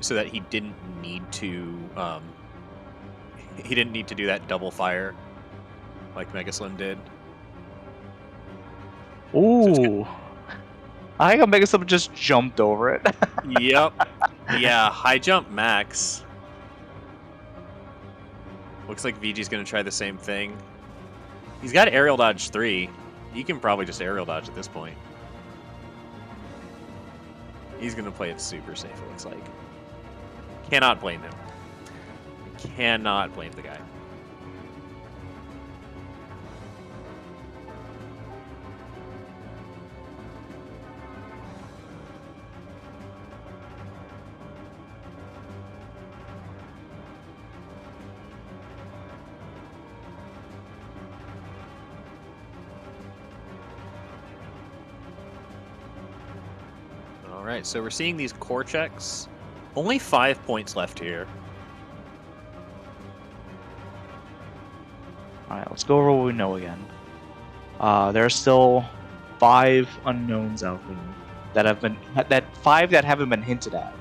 so that he didn't need to do that double fire like MegaSlim did. Ooh. I think MegaSlim just jumped over it. Yep. Yeah, high jump max. Looks like VG's going to try the same thing. He's got aerial dodge 3. He can probably just aerial dodge at this point. He's going to play it super safe, it looks like. Cannot blame him. Cannot blame the guy. Alright, so we're seeing these core checks. Only 5 points left here. Alright, let's go over what we know again. There are still 5 unknowns out there that 5 that haven't been hinted at.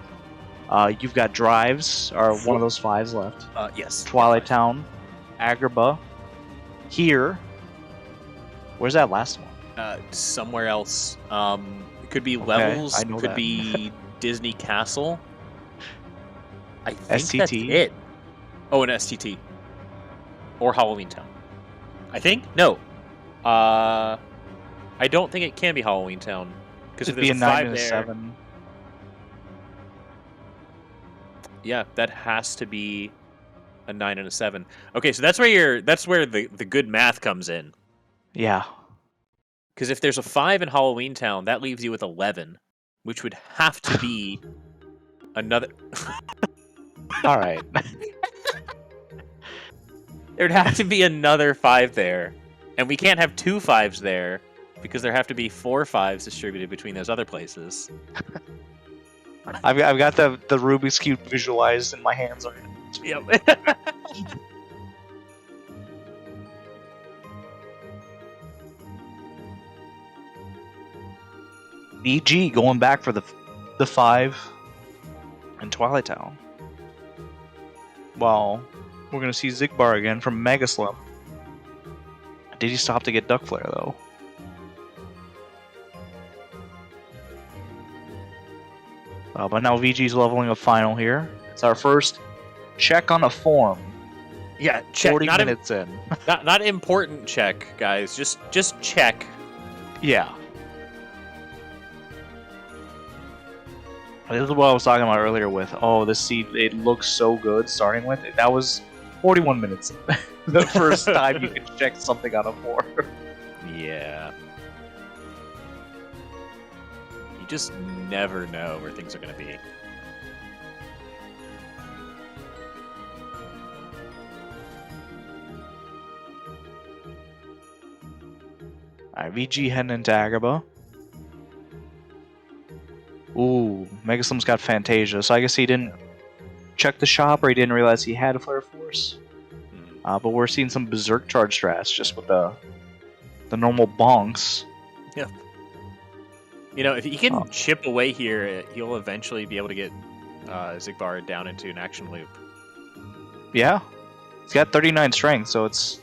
You've got Drives, or one of those 5s left. Yes. Twilight Town, Agrabah, Here. Where's that last one? Somewhere else. It could be Okay, Levels. I know could that. be Disney Castle. I think STT. that's it. Oh, an STT. Or Halloween Town. I think? No. I don't think it can be Halloween Town. Because if It'd there's be a 9 5 and a there, 7. yeah, that has to be a 9 and a 7. Okay, so that's where the good math comes in. Yeah. Because if there's a 5 in Halloween Town, that leaves you with 11, which would have to be another. All right. There'd have to be another 5 there, and we can't have 2 5s there because there have to be 4 5s distributed between those other places. I've got the Rubik's Cube visualized in my hands already. Yep. VG going back for the 5 in Twilight Town. Well, we're gonna see Zigbar again from MegaSlim. Did he stop to get Duck Flare though? But now VG's leveling up final here. It's our first check on a form. Yeah, check. 40 minutes in. Not important check, guys. Just check. Yeah. This is what I was talking about earlier with, this seed, it looks so good starting with. That was 41 minutes in. The first time you could check something on a form. Yeah. You just never know where things are going to be. Alright, VG heading into Agrabah. Ooh, MegaSlim's got Fantasia, so I guess he didn't check the shop or he didn't realize he had a Flare Force. But we're seeing some Berserk charge strats just with the normal bonks. Yep. You know, if he can chip away here, he'll eventually be able to get Zigbar down into an action loop. Yeah. He's got 39 strength, so it's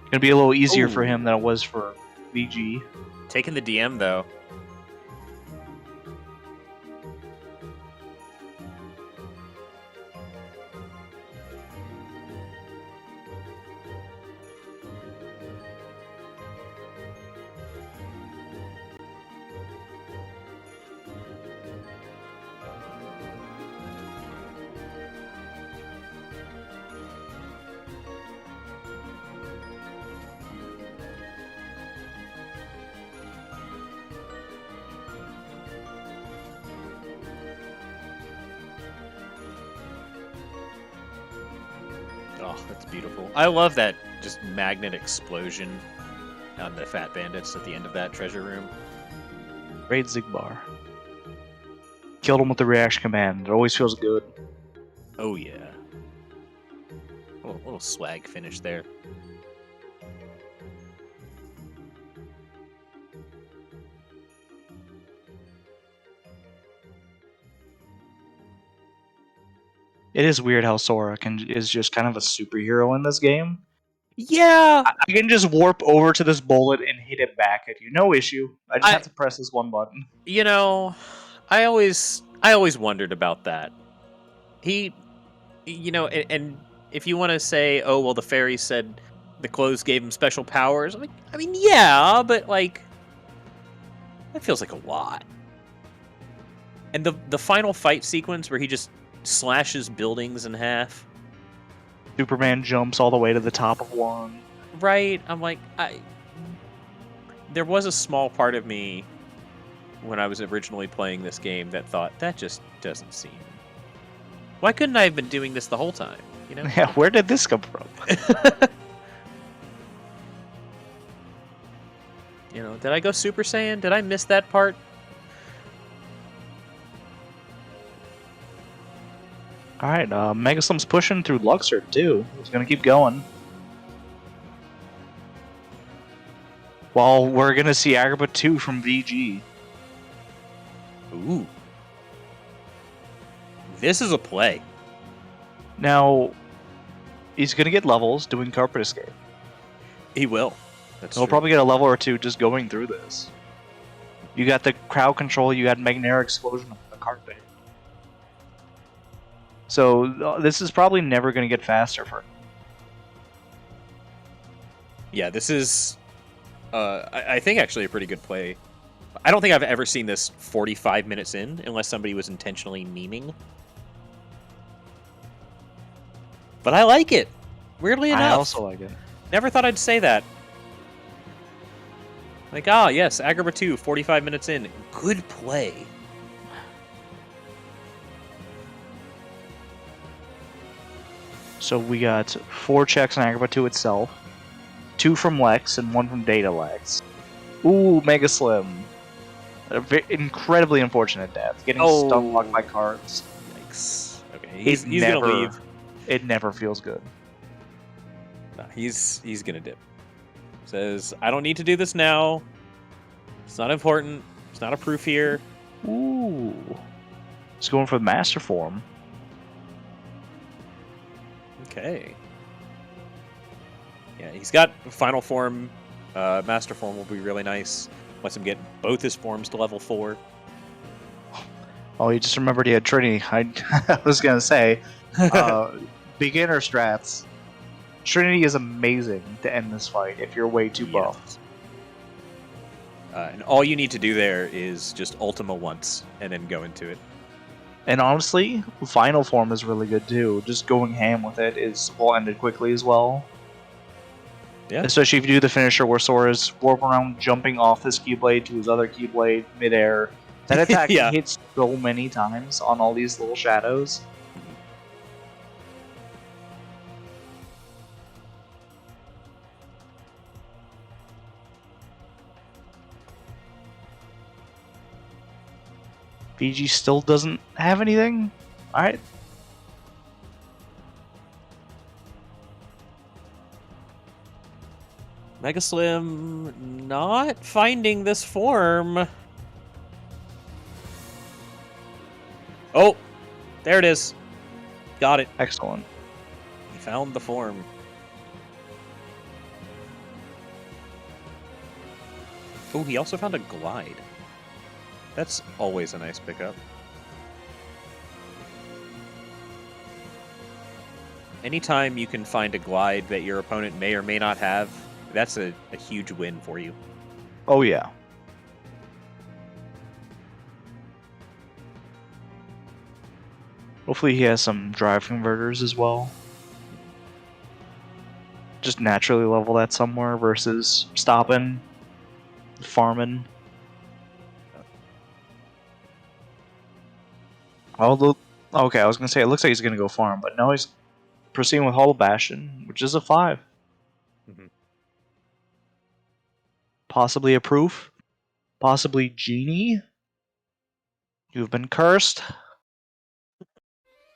going to be a little easier for him than it was for VG. Taking the DM, though. Oh, that's beautiful. I love that just magnet explosion on the Fat Bandits at the end of that treasure room. Raid Zigbar. Killed him with the reaction command. It always feels good. Oh, yeah. Little swag finish there. It is weird how Sora is just kind of a superhero in this game. Yeah! I can just warp over to this bullet and hit it back at you. No issue. I just have to press this one button. You know, I always wondered about that. He, you know, and if you want to say, oh, well, the fairy said the clothes gave him special powers. I mean, yeah, but, like, that feels like a lot. And the final fight sequence where he just slashes buildings in half. Superman jumps all the way to the top of one. Right? I'm like, there was a small part of me when I was originally playing this game that thought, that just doesn't seem... Why couldn't I have been doing this the whole time? You know? Yeah, where did this come from? You know, did I go Super Saiyan? Did I miss that part? Alright, MegaSlim's pushing through Luxor, too. He's gonna keep going. Well, we're gonna see Agrabah 2 from VG. Ooh. This is a play. Now, he's gonna get levels doing Carpet Escape. He will. That's He'll true. probably get a level or two just going through this. You got the crowd control, you got Magnetic Explosion on the carpet. So, this is probably never gonna get faster for him. Yeah, this is, I think, actually a pretty good play. I don't think I've ever seen this 45 minutes in, unless somebody was intentionally memeing. But I like it. Weirdly enough. I also like it. Never thought I'd say that. Like, ah, yes, Agrabah 2, 45 minutes in. Good play. So we got 4 checks on Agrabah 2 itself, 2 from Lex and 1 from Data Lex. Ooh, MegaSlim. Incredibly unfortunate death. Getting stun locked by cards. Yikes. Okay, he's gonna leave. It never feels good. Nah, he's gonna dip. Says, I don't need to do this now. It's not important. It's not a proof here. Ooh. He's going for the Master Form. Okay. Yeah, he's got Final Form. Master Form will be really nice. Lets him get both his forms to level 4. Oh, he just remembered he had Trinity. I was going to say, beginner strats. Trinity is amazing to end this fight if you're way too buff. And all you need to do there is just Ultima once and then go into it. And honestly, Final Form is really good too. Just going ham with it will end it quickly as well. Yeah. Especially if you do the finisher where Sora's warp around, jumping off his Keyblade to his other Keyblade midair. That attack hits so many times on all these little shadows. VG still doesn't have anything? Alright. MegaSlim not finding this form. Oh, there it is. Got it. Excellent. He found the form. Oh, he also found a glide. That's always a nice pickup. Anytime you can find a glide that your opponent may or may not have, that's a huge win for you. Oh, yeah. Hopefully he has some drive converters as well. Just naturally level that somewhere versus stopping, farming. Although, okay, I was going to say, it looks like he's going to go farm, but no, he's proceeding with Hollow Bastion, which is a 5. Mm-hmm. Possibly a proof. Possibly Genie. You've been cursed.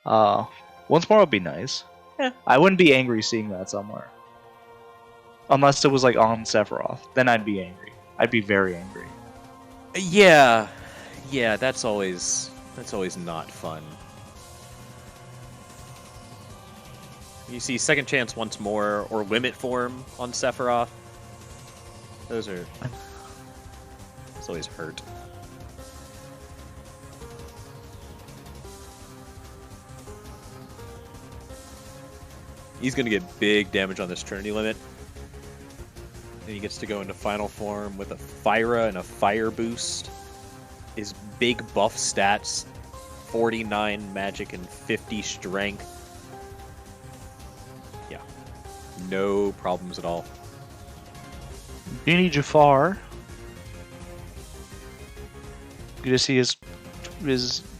Once more would be nice. Yeah. I wouldn't be angry seeing that somewhere. Unless it was like on Sephiroth. Then I'd be angry. I'd be very angry. Yeah. Yeah, that's always not fun. You see Second Chance once more, or Limit Form on Sephiroth. Those always hurt. He's going to get big damage on this Trinity limit. And he gets to go into Final Form with a Fyra and a Fire Boost. His big buff stats, 49 magic and 50 strength. Yeah, no problems at all. Genie Jafar. Good to see his.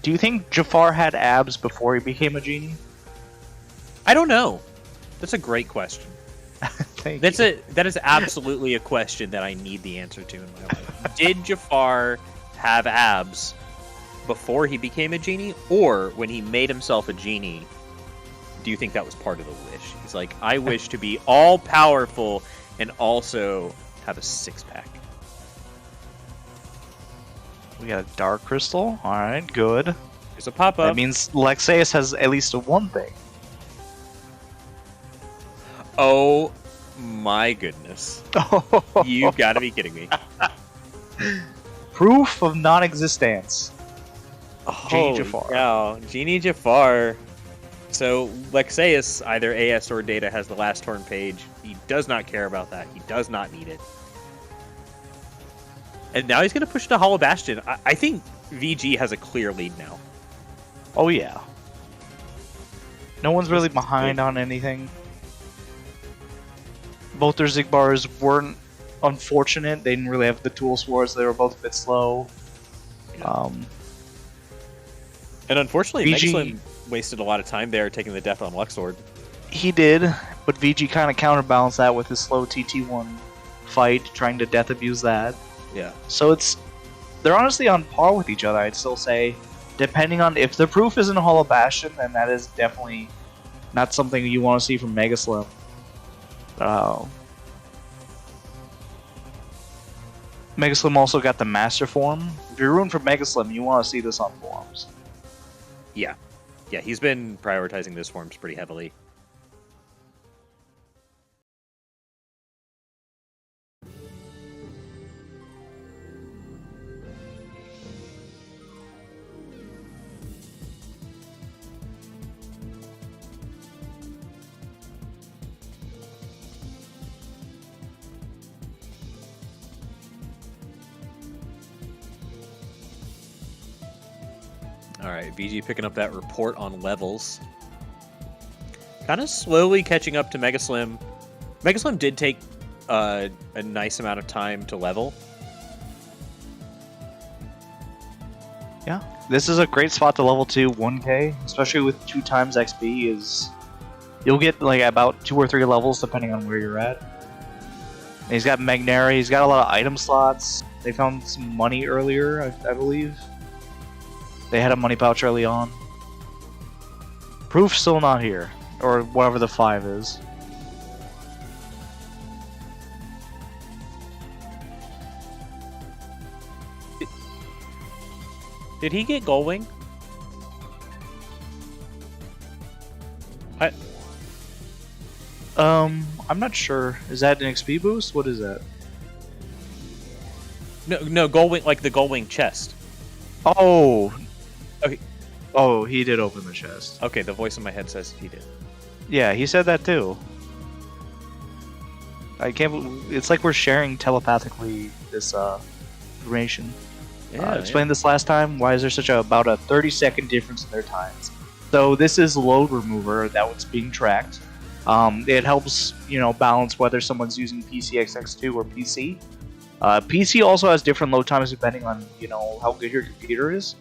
Do you think Jafar had abs before he became a genie? I don't know. That's a great question. Thank you. That is absolutely a question that I need the answer to in my life. Did Jafar have abs before he became a genie, or when he made himself a genie, do you think that was part of the wish? He's like, I wish to be all powerful and also have a six-pack. We got a Dark Crystal. Alright, good. There's a pop-up. That means Lexaeus has at least one thing. Oh my goodness. You've got to be kidding me. Proof of non-existence. Genie Jafar. Yeah, Genie Jafar. So Lexaeus, either AS or Data, has the last turn page. He does not care about that. He does not need it. And now he's going to push to Hollow Bastion. I think VG has a clear lead now. Oh yeah. No one's really behind on anything. Both their Zigbars weren't unfortunate. They didn't really have the tools for us. They were both a bit slow. Yeah. And unfortunately, VG MegaSlim wasted a lot of time there taking the death on Luxord. He did, but VG kind of counterbalanced that with his slow TT1 fight, trying to death abuse that. Yeah. So they're honestly on par with each other, I'd still say. Depending on if the proof isn't a Hollow Bastion, then that is definitely not something you want to see from MegaSlim. MegaSlim also got the Master Form. If you're rooting for MegaSlim, you want to see this on forums. Yeah. Yeah, he's been prioritizing those forms pretty heavily. Alright, VG picking up that report on levels. Kind of slowly catching up to MegaSlim. MegaSlim did take a nice amount of time to level. Yeah, this is a great spot to level 2 1k, especially with 2 times XP. You'll get like about 2 or 3 levels depending on where you're at. And he's got Magnera, he's got a lot of item slots. They found some money earlier, I believe. They had a money pouch early on. Proof still not here, or whatever the 5 is. Did he get Gullwing? I'm not sure. Is that an XP boost? What is that? No, Gullwing, like the Gullwing chest. Oh. Okay. Oh, he did open the chest. Okay, the voice in my head says he did. Yeah, he said that too. I can't. It's like we're sharing telepathically this information. Yeah, I explained this last time. Why is there about a 30-second difference in their times? So this is load remover that was being tracked. It helps, balance whether someone's using PCXX2 or PC. PC also has different load times depending on, how good your computer is.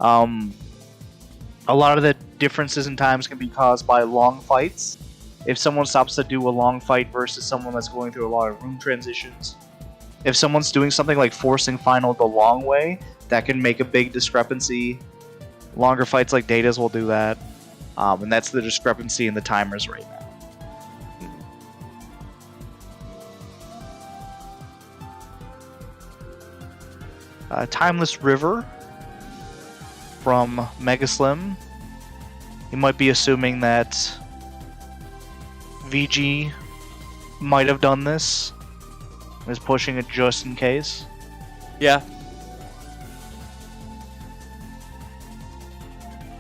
A lot of the differences in times can be caused by long fights. If someone stops to do a long fight versus someone that's going through a lot of room transitions. If someone's doing something like forcing final the long way, that can make a big discrepancy. Longer fights like Data's will do that. And that's the discrepancy in the timers right now. Timeless River from MegaSlim. You might be assuming that VG might have done this. Is pushing it just in case. Yeah.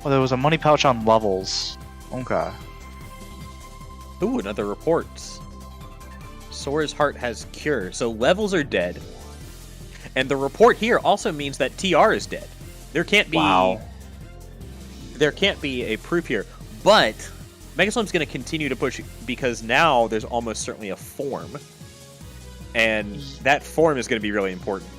Well, there was a money pouch on levels. Okay. Ooh, another report. Sora's heart has cure. So levels are dead. And the report here also means that TR is dead. There can't be There can't be a proof here. But MegaSlim's going to continue to push because now there's almost certainly a form. And that form is going to be really important.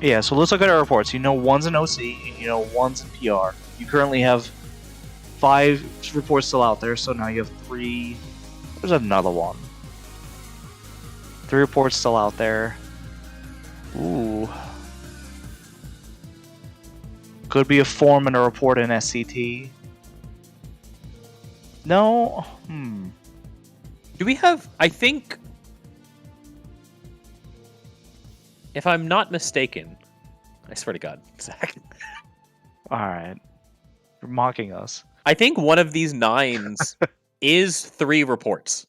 Yeah, so let's look at our reports. One's an OC, and one's in PR. You currently have 5 reports still out there, so now you have 3. There's another one. 3 reports still out there. Ooh. Could be a form and a report in SCT. No? Do we have... I think... If I'm not mistaken... I swear to God, Zach. Alright. You're mocking us. I think one of these 9s is 3 reports.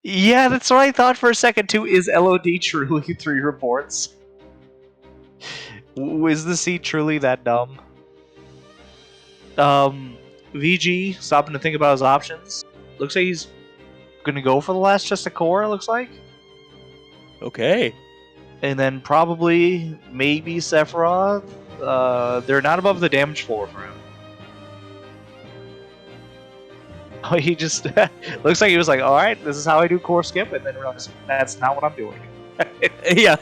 Yeah, that's what I thought for a second too. Is LOD truly 3 reports? Is the seat truly that dumb? VG stopping to think about his options. Looks like he's gonna go for the last chest of core, it looks like. Okay. And then probably, maybe Sephiroth. They're not above the damage floor for him. Oh, he just looks like he was like, alright, this is how I do core skip, and then realized that's not what I'm doing. Yeah.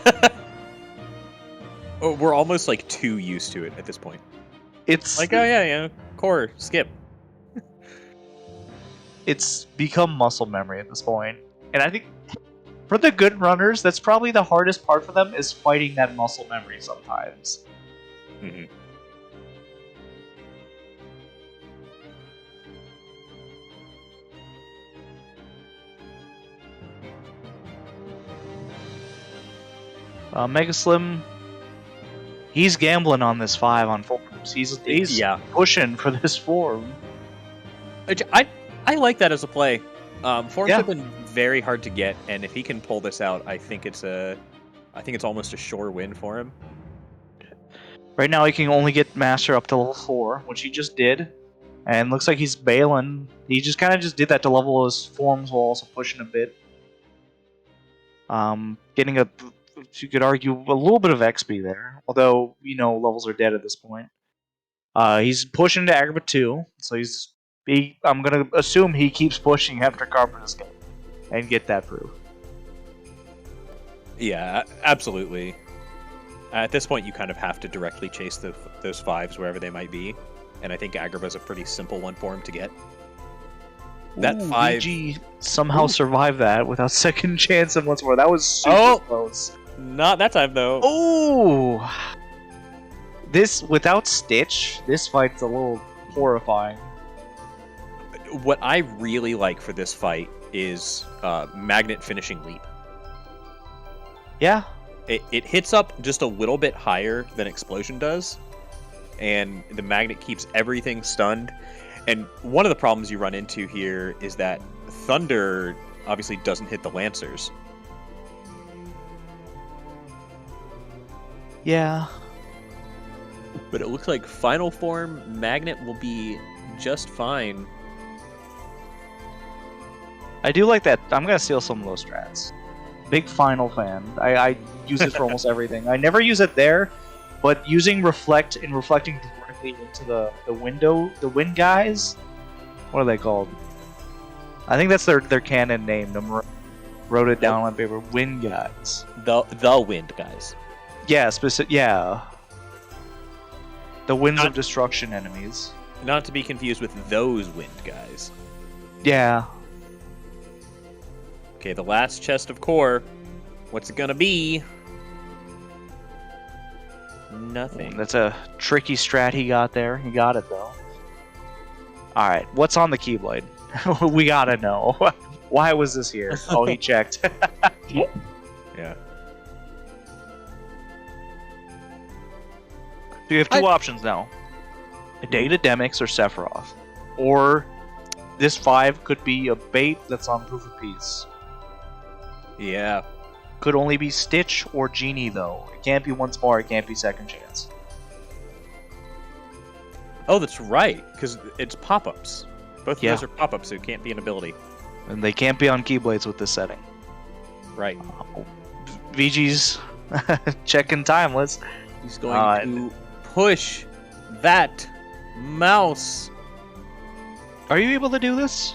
Oh, we're almost like too used to it at this point. It's like, oh yeah, core, skip. It's become muscle memory at this point. And I think for the good runners, that's probably the hardest part for them is fighting that muscle memory sometimes. Mm-hmm. MegaSlim, he's gambling on this 5 on forms. He's pushing for this form. I like that as a play. Forms have been very hard to get, and if he can pull this out, I think it's almost a sure win for him. Right now, he can only get Master up to level 4, which he just did, and looks like he's bailing. He just kind of did that to level his forms while also pushing a bit. Getting you could argue, a little bit of XP there, although, levels are dead at this point. He's pushing to Agrabah 2, so I'm going to assume he keeps pushing after Carpenter's game and get that proof. Yeah, absolutely. At this point, you kind of have to directly chase those 5s wherever they might be, and I think Agrabah's a pretty simple one for him to get. That 5... VG somehow survived that without second chance and once more. That was super close. Not that time, though. Oh! This, without Stitch, this fight's a little horrifying. What I really like for this fight is Magnet finishing leap. Yeah. It hits up just a little bit higher than Explosion does, and the Magnet keeps everything stunned. And one of the problems you run into here is that Thunder obviously doesn't hit the Lancers. Yeah. But it looks like Final Form Magnet will be just fine. I do like that. I'm going to steal some of those strats. Big Final fan. I use it for almost everything. I never use it there, but using Reflect and reflecting directly into the window, the wind guys, what are they called? I think that's their canon name. Wrote it down on paper. Wind guys. The wind guys. Yeah, yeah. The winds of destruction enemies. Not to be confused with those wind guys. Yeah. Okay, the last chest of core. What's it gonna be? Nothing. That's a tricky strat he got there. He got it, though. Alright, what's on the Keyblade? We gotta know. Why was this here? Oh, he checked. Yeah. So you have two options now. Data Demix or Sephiroth. Or this 5 could be a bait that's on Proof of Peace. Yeah. Could only be Stitch or Genie, though. It can't be once more, it can't be second chance. Oh, that's right, because it's pop-ups. Both of those are pop-ups, so it can't be an ability. And they can't be on Keyblades with this setting. Right. VG's checking timeless. He's going to push that mouse. Are you able to do this?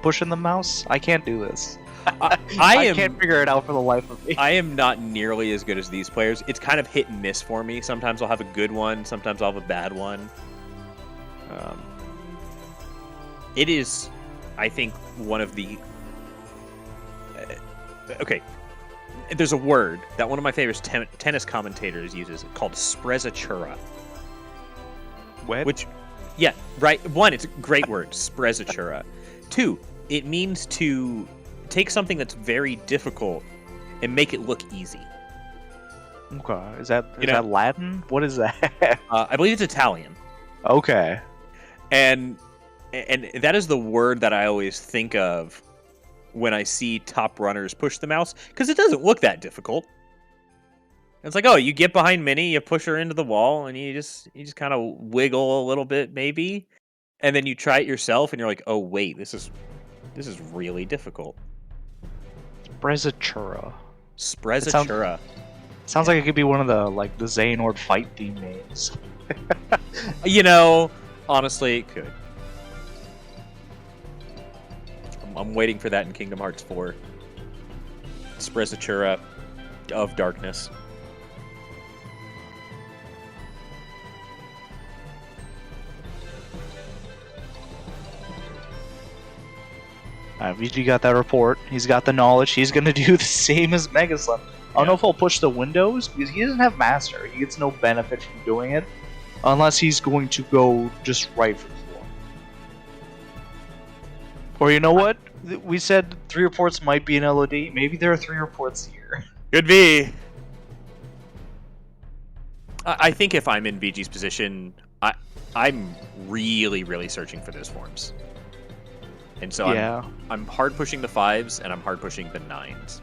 Pushing the mouse? I can't do this. I can't figure it out for the life of me. I am not nearly as good as these players. It's kind of hit and miss for me. Sometimes I'll have a good one. Sometimes I'll have a bad one. It is, I think, one of the... okay. there's a word that one of my favorite tennis commentators uses called sprezzatura. What? Which, yeah, right. One, it's a great word, sprezzatura. Two, it means to take something that's very difficult and make it look easy. Okay, is that Latin? What is that? I believe it's Italian. Okay. And that is the word that I always think of when I see top runners push the mouse, because it doesn't look that difficult. It's like, oh, you get behind Minnie, you push her into the wall, and you just kind of wiggle a little bit, maybe, and then you try it yourself, and you're like, oh wait, this is really difficult. Sprezzatura. Sprezzatura. Sounds like it could be one of the Xehanort fight theme names. You know, honestly, it could. I'm waiting for that in Kingdom Hearts 4. Sprezzatura of Darkness. VG got that report. He's got the knowledge. He's going to do the same as MegaSlim. I don't know if he'll push the windows, because he doesn't have Master. He gets no benefit from doing it, unless he's going to go just right for the floor. Or you know what? We said 3 reports might be an LOD. Maybe there are 3 reports here. Could be. I think if I'm in VG's position, I'm really, really searching for those forms. And so yeah. I'm hard pushing the 5s, and I'm hard pushing the 9s.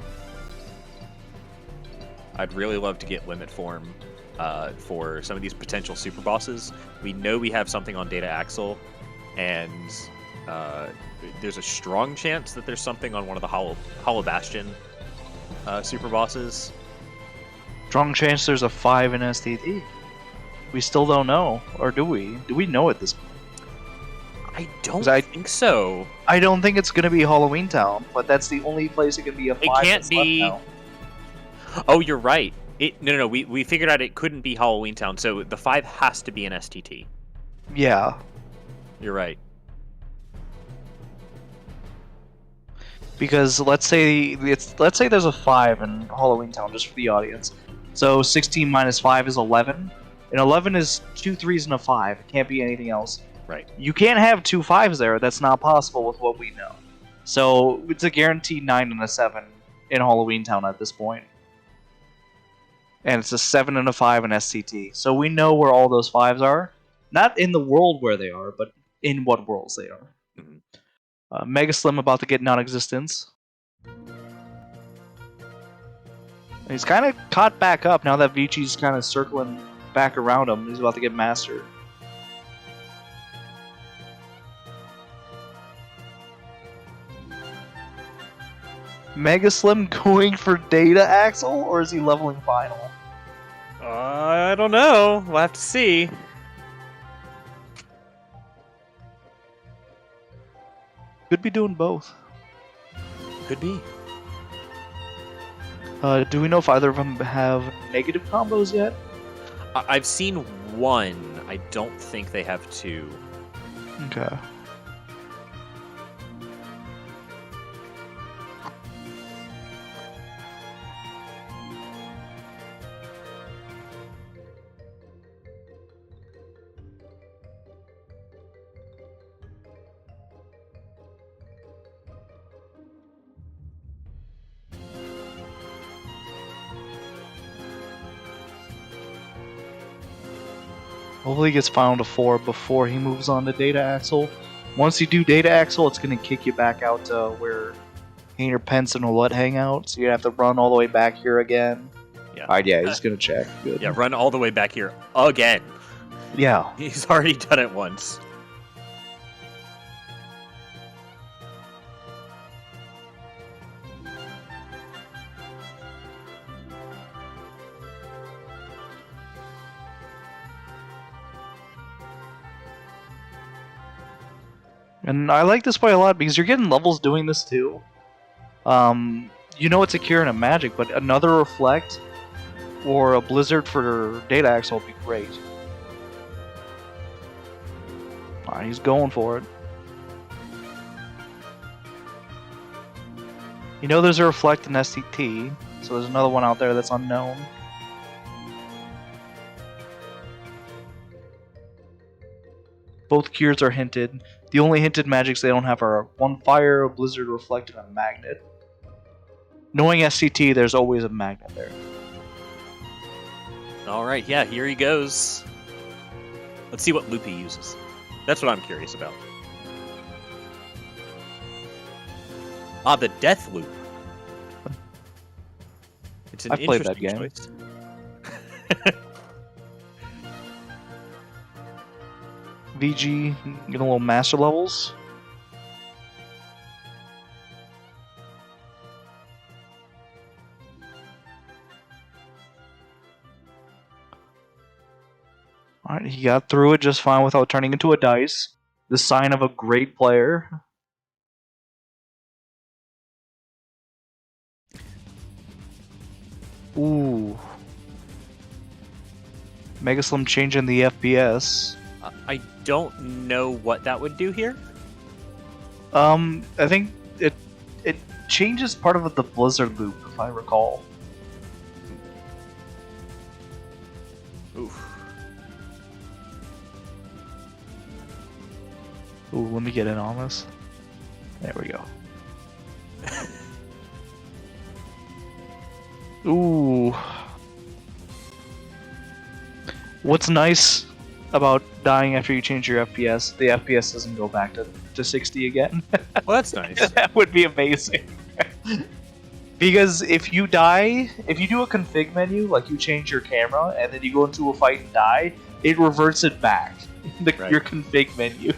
I'd really love to get limit form for some of these potential super bosses. We know we have something on Data Axle, and there's a strong chance that there's something on one of the Hollow Bastion super bosses. Strong chance there's a 5 in STT. We still don't know, or do we? Do we know at this point? I don't think so. I don't think it's going to be Halloween Town, but that's the only place it can be a 5. It can't be. Oh, you're right. No. We figured out it couldn't be Halloween Town, so the 5 has to be an STT. Yeah. You're right. Because let's say there's a 5 in Halloween Town, just for the audience. So 16 minus 5 is 11, and 11 is 2 3s and a 5. It can't be anything else. Right. You can't have 2 5s there. That's not possible with what we know. So it's a guaranteed 9 and a 7 in Halloween Town at this point. And it's a 7 and a 5 in SCT. So we know where all those 5s are. Not in the world where they are, but in what worlds they are. Mm-hmm. MegaSlim about to get non-existence. He's kind of caught back up now that VG's kind of circling back around him. He's about to get Master. MegaSlim going for Data Axle, or is he leveling Final? I don't know. We'll have to see. Could be doing both. Could be. Do we know if either of them have negative combos yet? I've seen one. I don't think they have 2. Okay. Hopefully he gets Final to 4 before he moves on to Data Axle. Once you do Data Axle, it's going to kick you back out to where Hayner, Pence, and Olet hang out. So you have to run all the way back here again. Yeah. Alright, yeah, he's going to check. Good. Yeah, run all the way back here again. Yeah. He's already done it once. And I like this play a lot because you're getting levels doing this too. You know it's a Cure and a Magic, but another Reflect or a Blizzard for Data Axle would be great. Alright, he's going for it. You know there's a Reflect in SCT, So there's another one out there that's unknown. Both cures are hinted. The only hinted magics they don't have are one fire, a blizzard, reflect, and a magnet. Knowing SCT, there's always a magnet there. Alright, yeah, here he goes. Let's see what loop he uses. That's what I'm curious about. Ah, the death loop. It's an I've played that interesting game. choice. VG, get a little master levels. Alright, he got through it just fine without turning into a dice. The sign of a great player. Ooh. MegaSlim changing the FPS. I don't know what that would do here. I think it changes part of the blizzard loop, if I recall. Oof. Ooh, let me get in on this. There we go. Ooh. What's nice about dying after you change your FPS, the FPS doesn't go back to 60 again. Well, that's nice. That would be amazing. Because if you die, if you do a config menu, like you change your camera, and then you go into a fight and die, it reverts it back. Your config menu.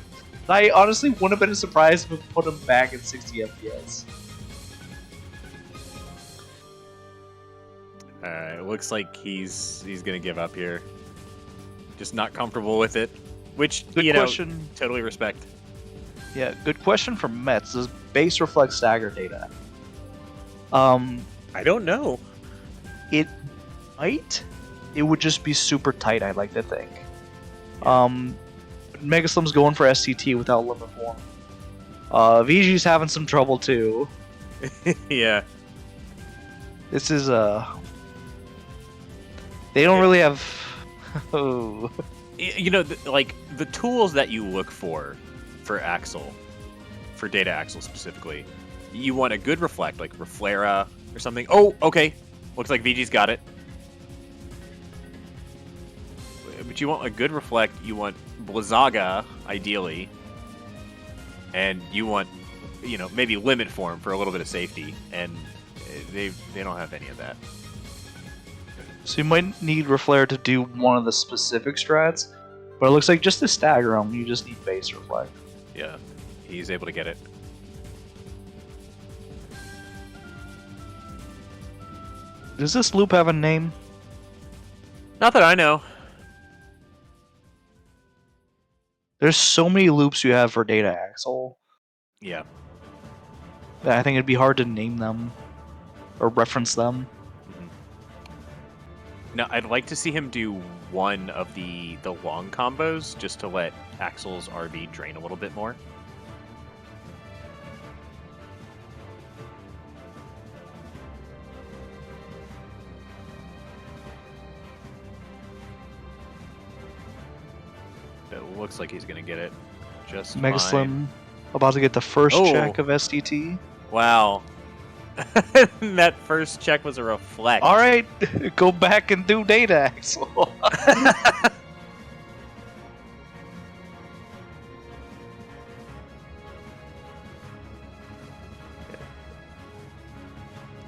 I honestly wouldn't have been surprised if it put him back at 60 FPS. It looks like he's gonna give up here. Just not comfortable with it, which Good question. Know, totally respect. Yeah, good question from Mets. Does base reflect stagger data? I don't know. It might. It would just be super tight, I'd like to think. MegaSlim's going for SCT without limit form. VG's having some trouble too. Yeah. This is they don't really have. Oh. You know, like the tools that you look for Axel, for Data Axel specifically, you want a good reflect, like Reflera or something. Oh, okay. Looks like VG's got it. But you want a good reflect. You want Blizzaga, ideally, and you want, maybe limit form for a little bit of safety. And they don't have any of that. So you might need Reflare to do one of the specific strats, but it looks like just to stagger them, you just need base Reflect. Yeah, he's able to get it. Does this loop have a name? Not that I know. There's so many loops you have for Data Axle. Yeah. I think it'd be hard to name them or reference them. Now, I'd like to see him do one of the long combos just to let Axel's RB drain a little bit more. It looks like he's going to get it just MegaSlim fine. about to get the first check of STT. Wow. That first check was a reflect. All right, go back and do Data Axle.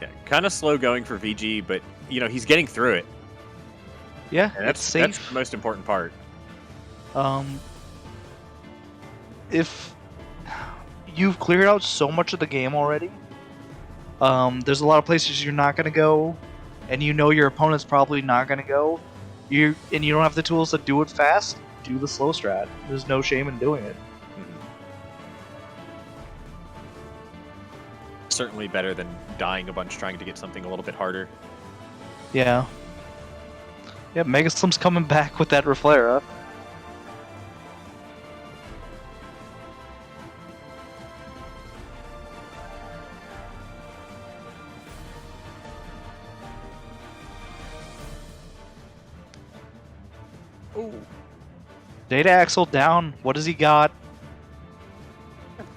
Yeah, kind of slow going for VG, but he's getting through it. Yeah, and that's safe. That's the most important part. If you've cleared out so much of the game already, there's a lot of places you're not going to go, and your opponent's probably not going to go. You don't have the tools to do it fast. Do the slow strat. There's no shame in doing it. Certainly better than dying a bunch trying to get something a little bit harder. Yeah. Yeah, MegaSlim's coming back with that Reflera. Oh. Data Axle down. What does he got?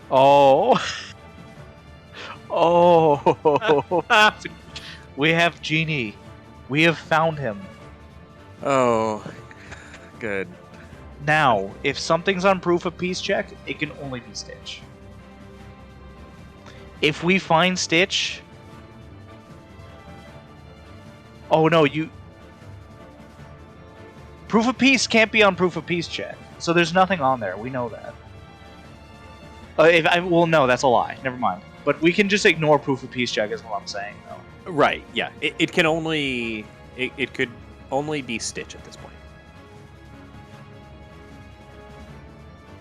Oh. Oh. We have Genie. We have found him. Oh, good. Now, if something's on proof of peace check, it can only be Stitch. If we find Stitch... Oh no, Proof of peace can't be on proof of peace check. So there's nothing on there. We know that. Well, no, that's a lie. Never mind. But we can just ignore proof of peace check is what I'm saying, though. Right, yeah. It can only... It could only be Stitch at this point.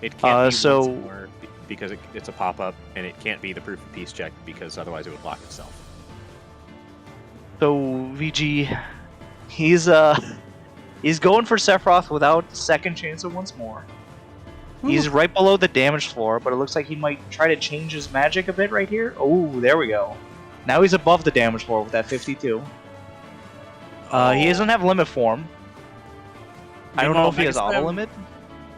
It can't be so- once more because it's a pop-up, and it can't be the proof of peace check because otherwise it would lock itself. So, VG... He's going for Sephiroth without second chance of once more. He's right below the damage floor, but it looks like he might try to change his magic a bit right here. Oh, there we go. Now he's above the damage floor with that 52. He doesn't have limit form. I don't know if he has auto limit.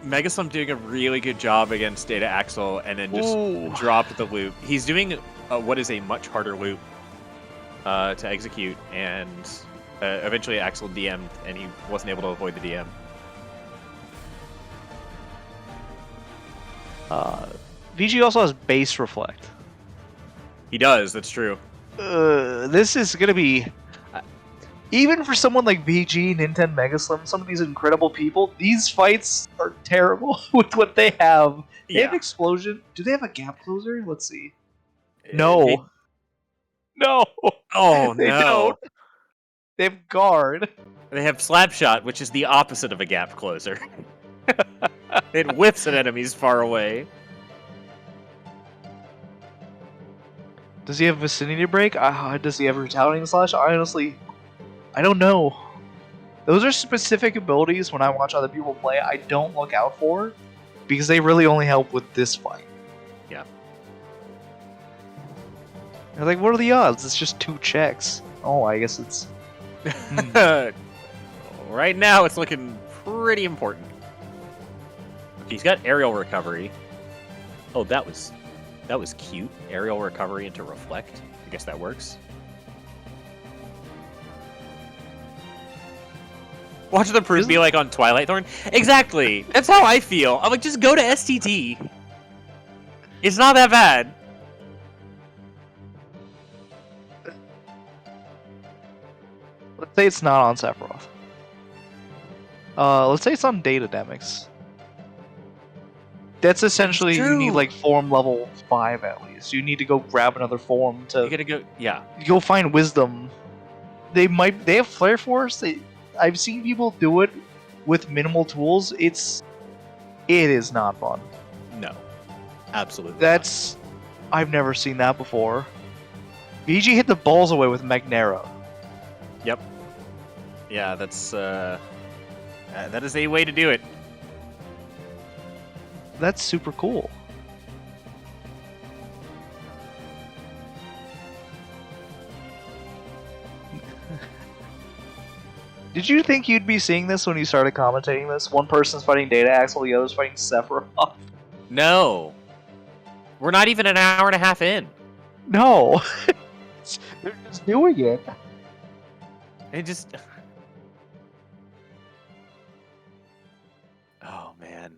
MegaSlim doing a really good job against Data Axle and then just dropped the loop. He's doing what is a much harder loop to execute, and eventually Axel DM'd, and he wasn't able to avoid the DM. VG also has base reflect. He does, that's true. This is gonna be... Even for someone like VG, Nintendo, MegaSlim, some of these incredible people, these fights are terrible with what they have. They have explosion. Do they have a gap closer? Let's see. No. No. Oh, they no. don't. They have guard. They have Slapshot, which is the opposite of a gap closer. It whips at enemies far away. Does he have vicinity break? Does he have retaliating slash? Honestly, I don't know. Those are specific abilities when I watch other people play I don't look out for, because they really only help with this fight. Yeah. They're like, what are the odds? It's just 2 checks. Oh, I guess it's... Right now, it's looking pretty important. He's got aerial recovery. Oh, that was cute. Aerial recovery into reflect. I guess that works. Watch the proof be like on Twilight Thorn. Exactly. That's how I feel. I'm like, just go to STT. It's not that bad. Let's say it's not on Sephiroth. Let's say it's on Datademics. That's essentially, you need like form level 5 at least. You need to go grab another form to... You gotta go, yeah. Go find wisdom. They have Flare Force. I've seen people do it with minimal tools. It is not fun. No. Absolutely not. I've never seen that before. VG hit the balls away with Magnera. Yep. Yeah, that's, that is a way to do it. That's super cool. Did you think you'd be seeing this when you started commentating this? One person's fighting Data Axle, the other's fighting Sephiroth. No. We're not even an hour and a half in. No. They're just doing it. It just... Oh, man.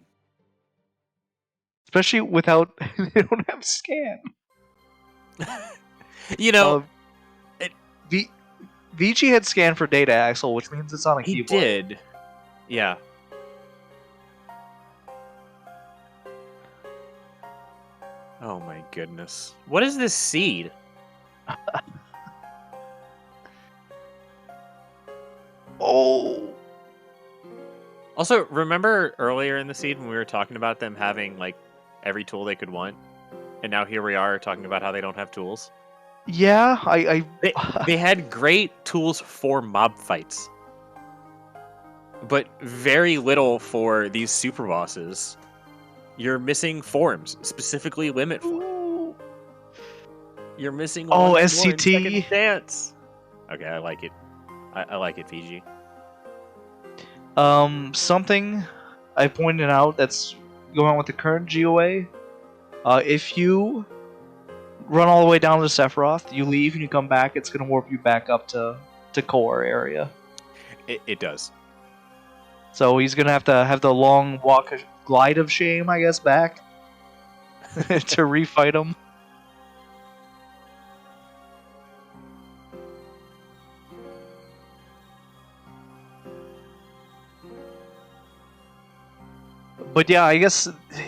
Especially without... they don't have scan. You know... VG had scan for Data Axle, which means it's on a keyboard. He did. Yeah. Oh my goodness. What is this seed? Oh! Also, remember earlier in the seed when we were talking about them having, like, every tool they could want? And now here we are talking about how they don't have tools? Yeah, They had great tools for mob fights. But very little for these super bosses. You're missing forms, specifically limit form. You're missing SCT second dance. Okay, I like it. I like it, Fiji. Something I pointed out that's going on with the current GOA. If you run all the way down to Sephiroth, you leave and you come back, it's gonna warp you back up to core area. It does. So he's gonna have to have the long glide of shame, I guess, back to refight him. But yeah, I guess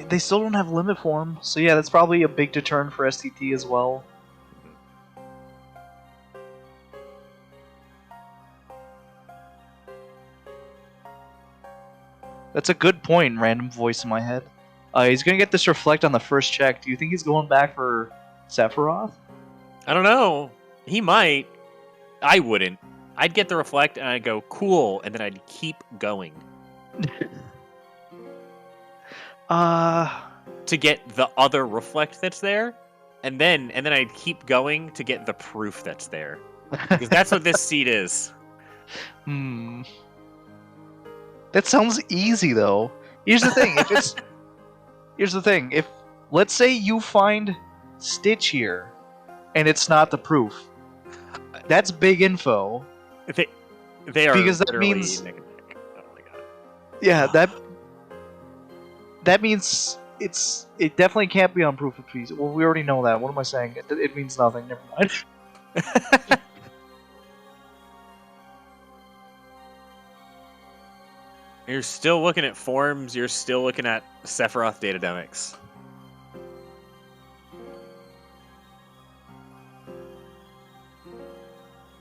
they still don't have limit form, so yeah, that's probably a big deterrent for STT as well. That's a good point, random voice in my head. He's gonna get this reflect on the first check. Do you think he's going back for Sephiroth? I don't know. He might. I wouldn't. I'd get the reflect and I'd go cool, and then I'd keep going to get the other reflect that's there, and then I'd keep going to get the proof that's there, because that's what this seed is. That sounds easy though. Here's the thing. If let's say you find Stitch here, and it's not the proof, that's big info. They are because that literally means neck and neck. Oh my god. Yeah, that means it definitely can't be on proof of peace. Well, we already know that. What am I saying? It means nothing. Never mind. You're still looking at forms. You're still looking at Sephiroth datademics.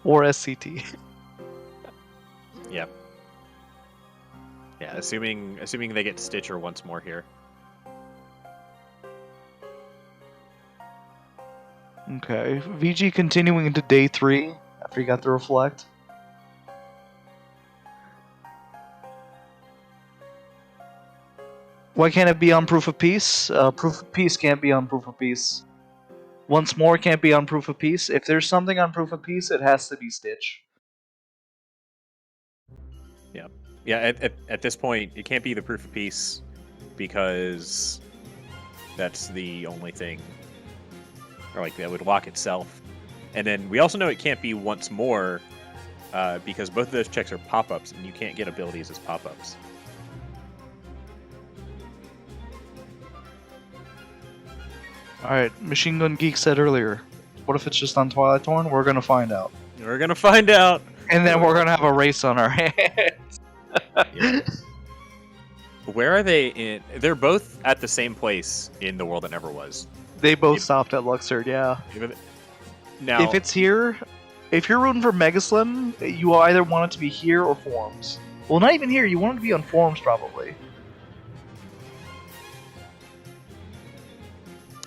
Or SCT. Yep. Yeah, assuming they get Stitcher once more here. Okay, VG continuing into day 3 after he got the reflect. Why can't it be on proof of peace? Proof of peace can't be on proof of peace. Once more can't be on proof of peace. If there's something on proof of peace, it has to be Stitch. Yeah. Yeah, at this point, it can't be the proof of peace, because that's the only thing, or like that would lock itself. And then we also know it can't be once more, because both of those checks are pop-ups, and you can't get abilities as pop-ups. Alright, Machine Gun Geek said earlier, what if it's just on Twilight Torn? We're gonna find out. We're gonna find out! And then we're gonna have a race on our hands. Yeah. Where are they in? They're both at the same place in the world that never was. They both stopped at Luxord, yeah. Now, if it's here, if you're rooting for MegaSlim, you either want it to be here or Forms. Well, not even here, you want it to be on Forms, probably.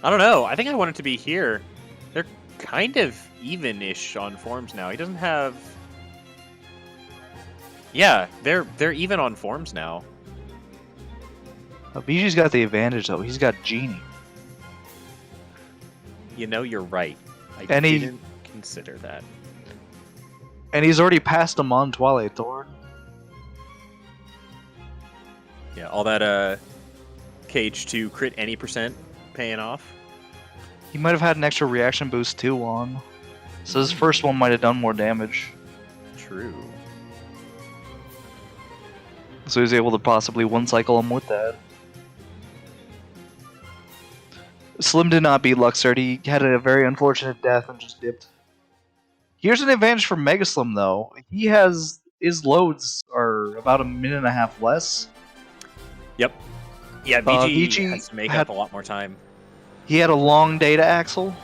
I don't know. I think I want it to be here. They're kind of even-ish on forms now. He doesn't have... Yeah, they're even on forms now. BG's got the advantage, though. He's got Genie. You know, you're right. I didn't consider that. And he's already passed him on Twilight Thorn. Yeah, all that KH2 crit any % paying off. He might have had an extra reaction boost too on. So his first one might have done more damage. True. So he was able to possibly one-cycle him with that. Slim did not beat Luxord. He had a very unfortunate death and just dipped. Here's an advantage for MegaSlim, though. He has... His loads are about a minute and a half less. Yep. Yeah, VG has to make up a lot more time. He had a long data axle.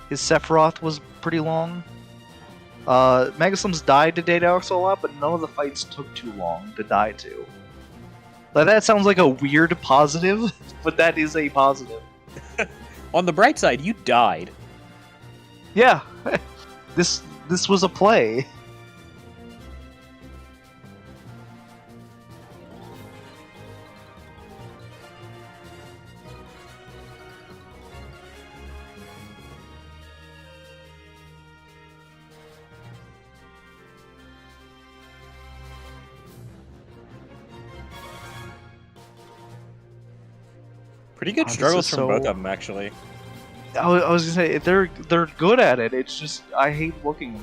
His Sephiroth was pretty long. MegaSlim's died to data axle a lot, but none of the fights took too long to die to. Like, that sounds like a weird positive, but that is a positive. On the bright side, you died. Yeah. This was a play. Pretty good This struggles is from both so- of them, actually. I was gonna say they're good at it. It's just I hate looking.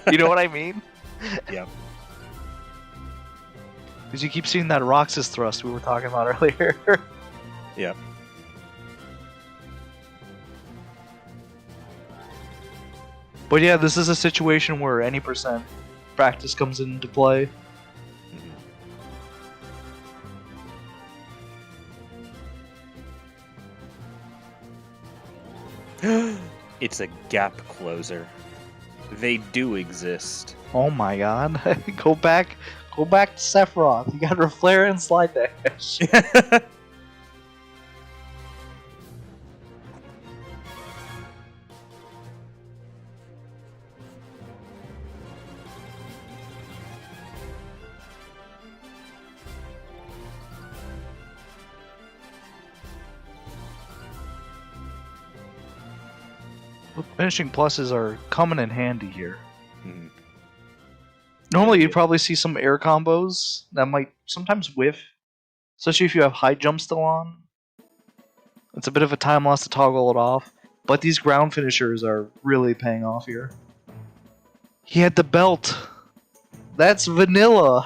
You know what I mean? Yeah. Because you keep seeing that Roxas thrust we were talking about earlier. Yeah. But yeah, this is a situation where any percent practice comes into play. It's a gap closer. They do exist. Oh my god. Go back to Sephiroth. You got Flare and Slide Dash. Finishing pluses are coming in handy here. Mhm. Normally, you'd probably see some air combos that might sometimes whiff, especially if you have high jump still on. It's a bit of a time loss to toggle it off, but these ground finishers are really paying off here. He had the belt. That's vanilla.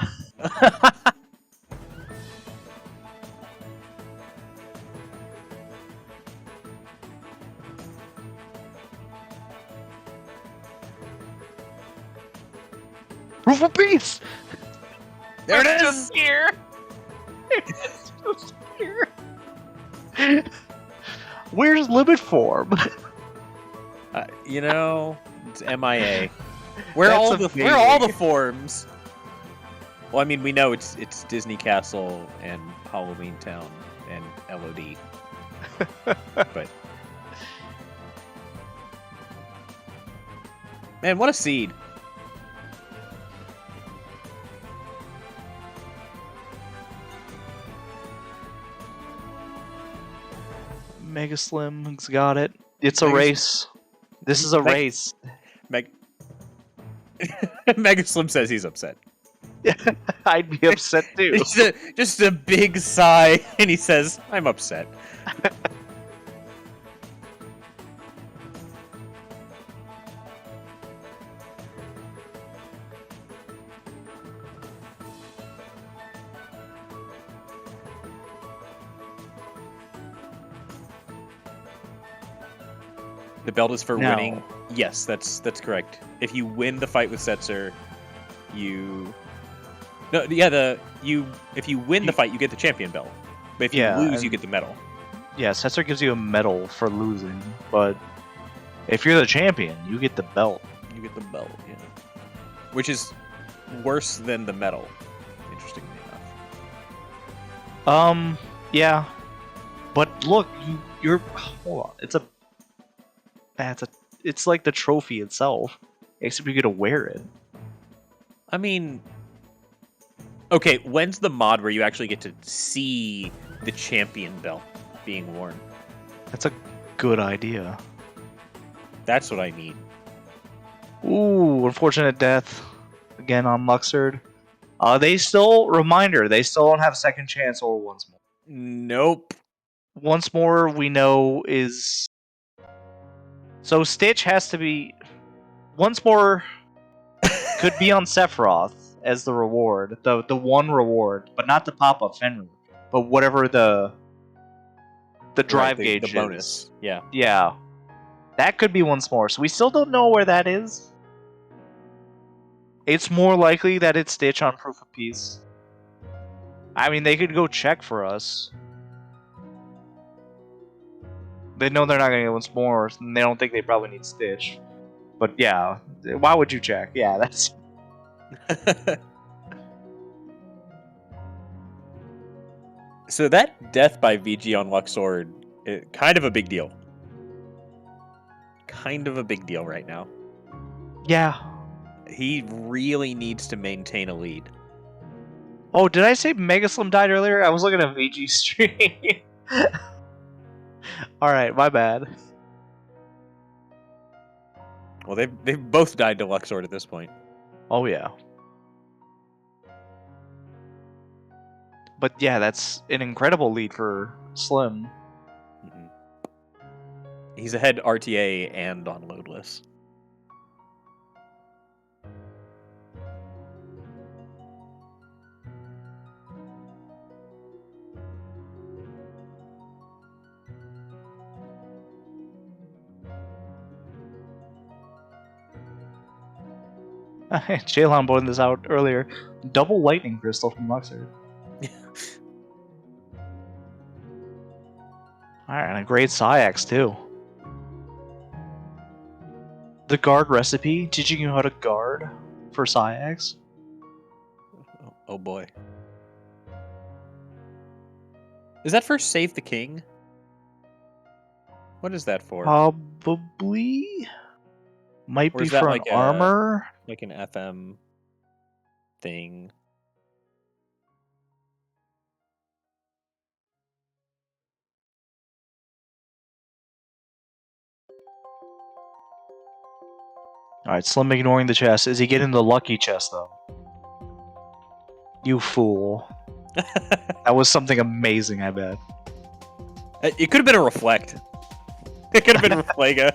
Proof of peace. There it It's is! just here. It's just here. Where's limit form? You know, it's MIA. Where That's are all the amazing. forms? Well, I mean, we know it's Disney Castle and Halloween Town and LOD. But man, what a seed! MegaSlim's got it. It's a Megas- race. This is a Meg- race. MegaSlim says he's upset. I'd be upset too. Just a big sigh, and he says, "I'm upset." The belt is for No. winning. Yes, that's correct. If you win the fight with Setzer, you if you win the fight, you get the champion belt. But if Yeah, you lose, you and- get the medal. Yeah, Setzer gives you a medal for losing, but if you're the champion, you get the belt. You get the belt, yeah. Which is worse than the medal, interestingly enough. Yeah. But look, you're hold on. It's like the trophy itself, except you get to wear it. I mean, okay, when's the mod where you actually get to see the champion belt being worn? That's a good idea. That's what I need. Ooh, unfortunate death again on Luxord. They still don't have second chance or once more. Nope. Once more we know is so Stitch has to be once more could be on Sephiroth as the reward, the one reward, but not the pop-up Fenrir, but whatever the drive Right, gauge the is. bonus. Yeah. Yeah. That could be once more. So we still don't know where that is. It's more likely that it's Stitch on Proof of Peace. I mean, they could go check for us. They know they're not going to get once more, and they don't think they probably need Stitch. But yeah, why would you check? Yeah, that's... So that death by VG on Luxord, kind of a big deal. Kind of a big deal right now. Yeah. He really needs to maintain a lead. Oh, did I say MegaSlim died earlier? I was looking at VG stream. Alright, my bad. Well, they've both died to Luxord at this point. Oh, yeah. But yeah, that's an incredible lead for Slim. Mhm. He's ahead RTA and on loadless. Jaylon pointed this out earlier. Double lightning crystal from Luxor. Alright, and a great Syax too. The guard recipe, teaching you how to guard for Syax. Oh boy. Is that for Save the King? What is that for? Probably. Might Or be is that for like an armor. like an FM thing? Alright, Slim ignoring the chest. Is he getting the lucky chest though? You fool. That was something amazing, I bet. It could have been a reflect. It could have been Reflega.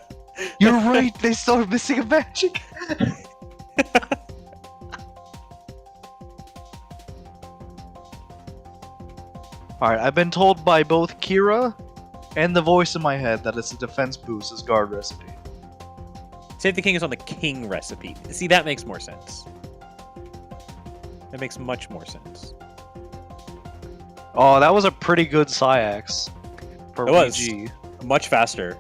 You're right, they still are missing a magic. Alright, I've been told by both Kira and the voice in my head that it's a defense boost as guard recipe. Save the King is on the King recipe. See, that makes more sense. That makes much more sense. Oh, that was a pretty good Syax for It was. VG. Much faster.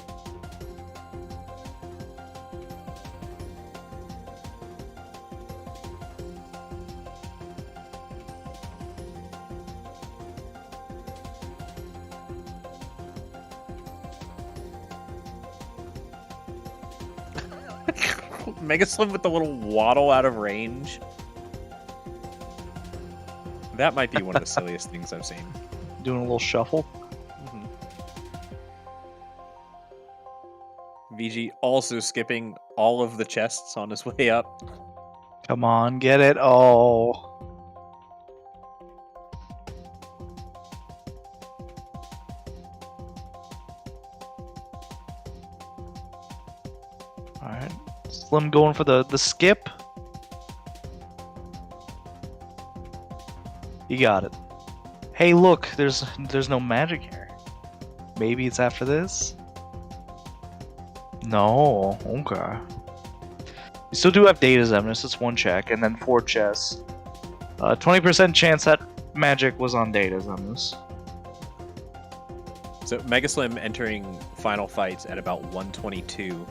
MegaSlim with the little waddle out of range. That might be one of the silliest things I've seen. Doing a little shuffle. VG also skipping all of the chests on his way up. Come on, get it. Oh. Alright. Slim going for the skip. You got it. Hey, look, there's no magic here. Maybe it's after this? No, okay. You still do have Data Zemnis, it's one check, and then 4 chests. 20% chance that magic was on Data Zemnis. So MegaSlim entering final fights at about 122.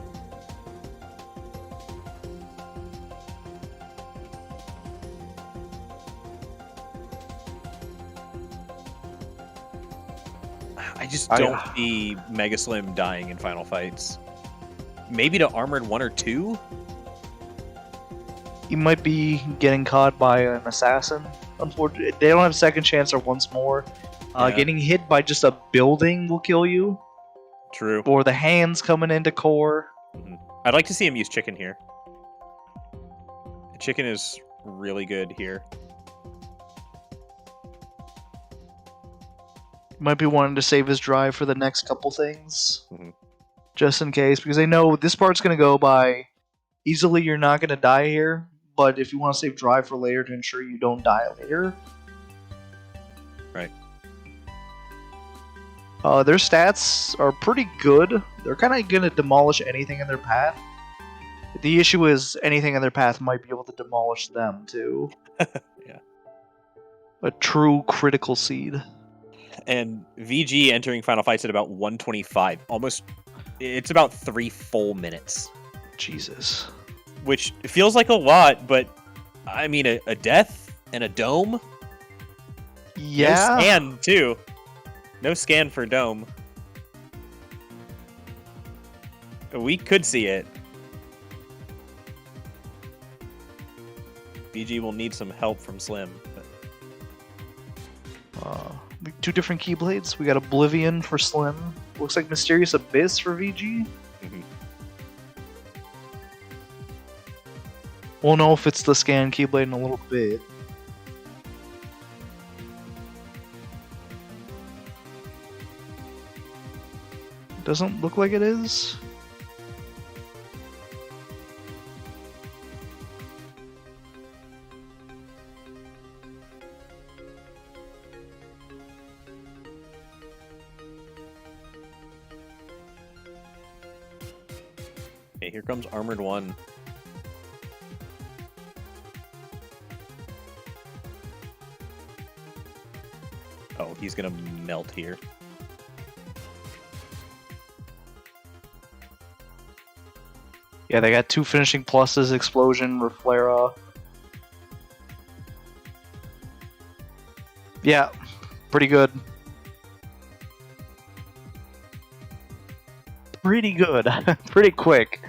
I just don't see MegaSlim dying in final fights. Maybe to Armored 1 or 2? He might be getting caught by an assassin. Unfortunately, they don't have second chance or once more. Yeah. Getting hit by just a building will kill you. True. Or the hands coming into core. I'd like to see him use Chicken here. Chicken is really good here. Might be wanting to save his drive for the next couple things. Just in case, because they know this part's going to go by easily. You're not going to die here, but if you want to save drive for later to ensure you don't die later. Right. Their stats are pretty good. They're kind of going to demolish anything in their path. The issue is anything in their path might be able to demolish them too. Yeah. A true critical seed. And VG entering final fights at about 125. Almost, it's about 3 full minutes. Jesus. Which feels like a lot, but I mean, a death and a dome? Yeah. No scan, too. No scan for dome. We could see it. VG will need some help from Slim. But... 2 different Keyblades. We got Oblivion for Slim. Looks like Mysterious Abyss for VG. We'll know if it's the scan Keyblade in a little bit. Doesn't look like it is. Okay, here comes Armored 1. Oh, he's gonna melt here. Yeah, they got 2 finishing pluses, Explosion, Reflera. Yeah, pretty good. Pretty good. Pretty quick.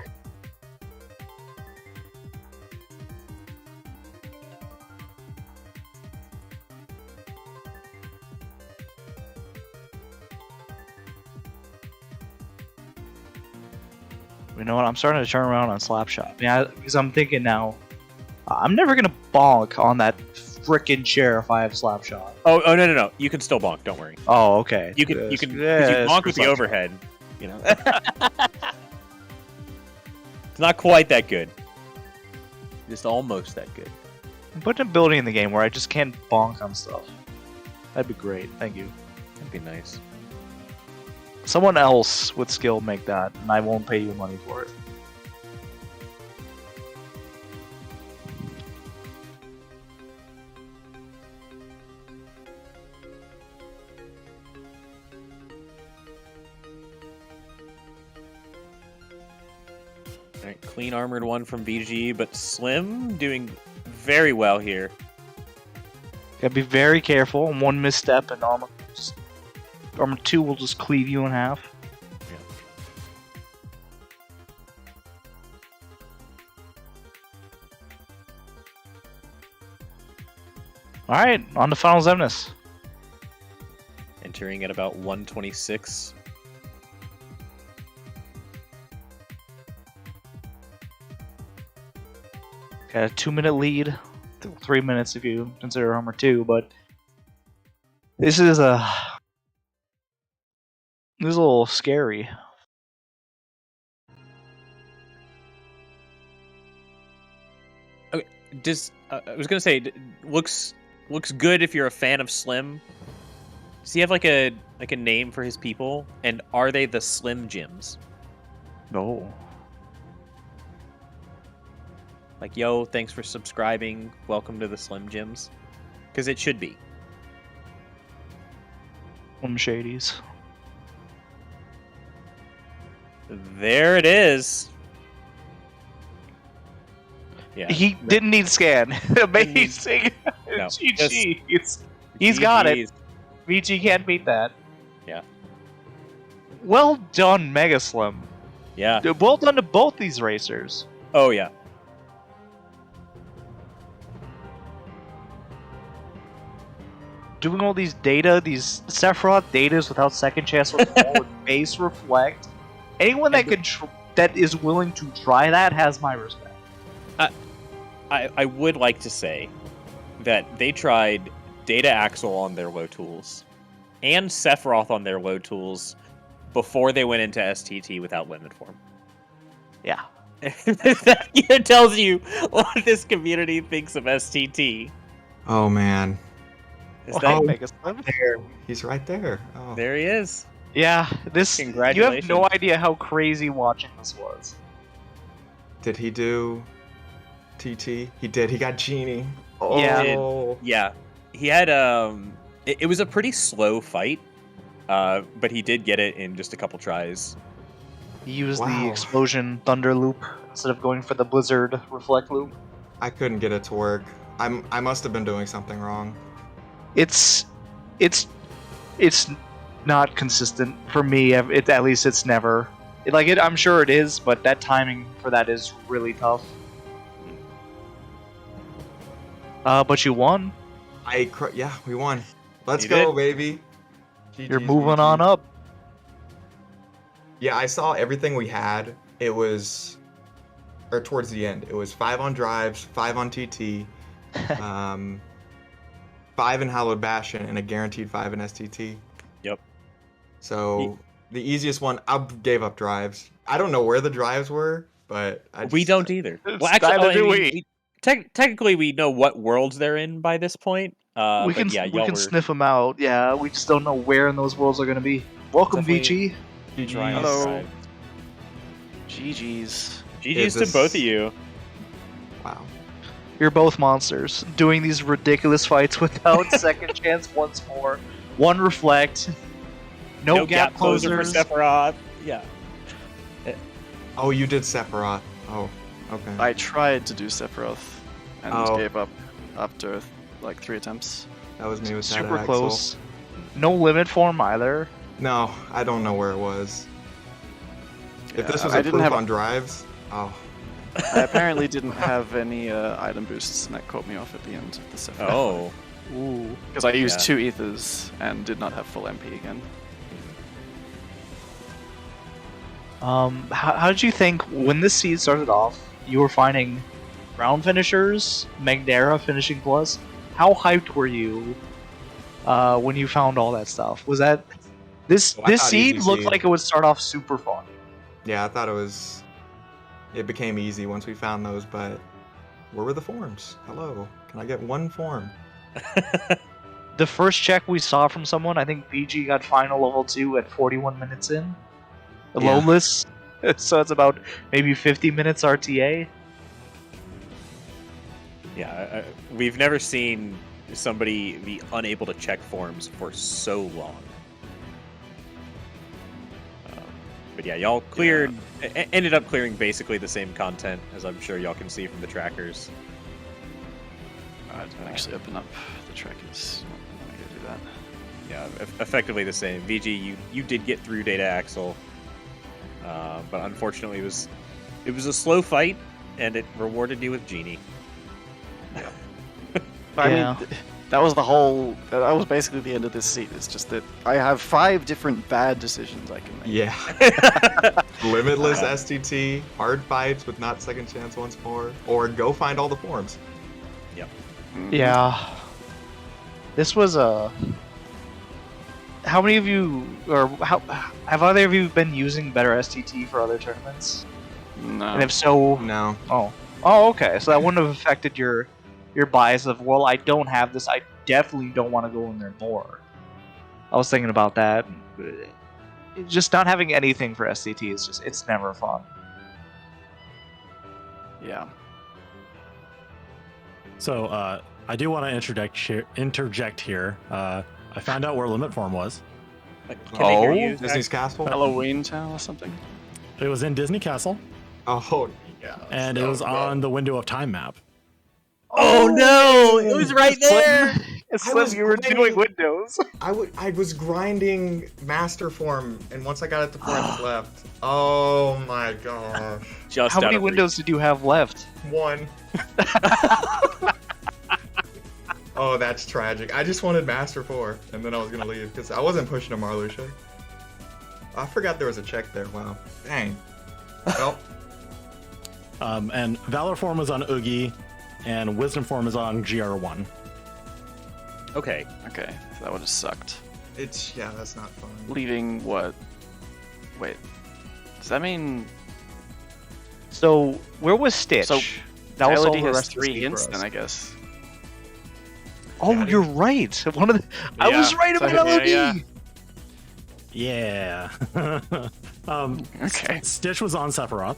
You know what? I'm starting to turn around on Slapshot. Yeah, because I'm thinking now, I'm never gonna bonk on that frickin' chair if I have Slapshot. Oh, no. You can still bonk. Don't worry. Oh, okay. You can, you Yes, bonk with the overhead. You know, it's not quite that good. Just almost that good. I'm putting a ability in the game where I just can't bonk on stuff. That'd be great. Thank you. That'd be nice. Someone else with skill make that, and I won't pay you money for it. Alright, clean Armored 1 from VG, but Slim doing very well here. Gotta be very careful. One misstep and Armor 2 will just cleave you in half. Alright, on to Final Zemnis. Entering at about 126. Got a 2-minute lead. 3 minutes if you consider Armor 2, but this is a little scary. Okay, I was gonna say, looks good if you're a fan of Slim. Does he have like a name for his people? And are they the Slim Gyms? No. Like, yo, thanks for subscribing. Welcome to the Slim Gyms. Because it should be. Shadies. There it is. Yeah. He didn't need scan. Amazing. No, GG. He's got it. VG can't beat that. Yeah. Well done, MegaSlim. Yeah. Well done to both these racers. Oh, yeah. Doing all these data, these Sephiroth datas without second chance with forward base reflect. Anyone that that is willing to try that has my respect. I would like to say that they tried Data Axle on their low tools and Sephiroth on their low tools before they went into STT without limit form. Yeah. That tells you what this community thinks of STT. Oh man. Is that MegaSlim? There. He's right there. Oh. There he is. Yeah, this. Congratulations. You have no idea how crazy watching this was. Did he do TT? He did. He got Genie. Yeah. Oh. Yeah. He had it was a pretty slow fight. But he did get it in just a couple tries. He used the Wow. explosion thunder loop instead of going for the blizzard reflect loop. I couldn't get it to work. I must have been doing something wrong. It's not consistent for me. At least it's never I'm sure it is, but that timing for that is really tough. But you won. Yeah, we won. Let's You go, did. baby. You're GG's, moving on GG's. up. Yeah, I saw everything we had. It was, or towards the end, it was 5 on drives, 5 on TT, 5 in Hallowed Bastion, and a guaranteed 5 in STT. Yep. So The easiest one, I gave up drives. I don't know where the drives were, but We don't either. Well, actually, Neither do I mean, we. technically we know what worlds they're in by this point. But yeah, We y'all can were sniff them out. Yeah, we just don't know where in those worlds are gonna be. Welcome, definitely VG. trying to Hello. drive. GG's. GG's to this- both of you. Wow. You're both monsters doing these ridiculous fights without second chance once more. One reflect. No, gap closer for closers. Sephiroth. Yeah. Oh, you did Sephiroth. Oh, okay. I tried to do Sephiroth and Oh. gave up after like 3 attempts. That was me with that Super Axel. close. No limit form either. No, I don't know where it was. If Yeah, this was I a didn't proof have on drives, oh. I apparently didn't have any item boosts, and that caught me off at the end of the Sephiroth. Oh. Ooh. Because I used Yeah. 2 ethers and did not have full MP again. How did you think when this seed started off? You were finding round finishers, Magdara finishing plus. How hyped were you when you found all that stuff? Was that this Oh, I this thought seed easy looked seed. like it would start off super fun? Yeah, I thought it became easy once we found those, but where were the forms? Hello, can I get one form? The first check we saw from someone, I think BG got final level 2 at 41 minutes in. Yeah. Lowless, so it's about maybe 50 minutes RTA. Yeah, we've never seen somebody be unable to check forms for so long. But yeah, y'all cleared, ended up clearing basically the same content, as I'm sure y'all can see from the trackers. I didn't actually open up the trackers. I'm gonna go do that. Yeah, effectively the same. VG, you did get through Data Axle, but unfortunately it was a slow fight, and it rewarded you with Genie. I Yeah. mean, that was the whole. That was basically the end of this seat. It's just that I have 5 different bad decisions I can make. Yeah. Limitless STT, hard fights with not second chance once more, or go find all the forms. Mhm. Yeah. This was a. How many of you, or how have either of you been using better STT for other tournaments? No. And if so, No. oh, okay. So that wouldn't have affected your bias of, well, I don't have this. I definitely don't want to go in there more. I was thinking about that. Just not having anything for STT is it's never fun. Yeah. So I do want to interject here. I found out where limit form was. Can they hear you? Disney's Castle? Halloween Town or something. It was in Disney Castle, Oh, yeah. and it was on the Window of Time map. Oh no! It was right there. was you were grinding- doing Windows. I was grinding master form, and once I got it to 4 inches left. Oh my gosh. Just How out many of windows did you have left? 1. Oh, that's tragic. I just wanted Master 4, and then I was gonna leave, because I wasn't pushing a Marluxia. I forgot there was a check there, wow. Dang. Well, And Valor form was on Oogie, and Wisdom form is on GR1. reach. Okay. Okay, so that would have sucked. yeah, that's not fun. Leaving what? Wait. Does that mean So where was Stitch? So, that was all Melody the has rest of the 3 speed hints for then, us. I guess? Oh, Yeah, you're right. One of the, I Yeah, was right so- about Melody. yeah. Yeah. Okay. Stitch was on Sephiroth.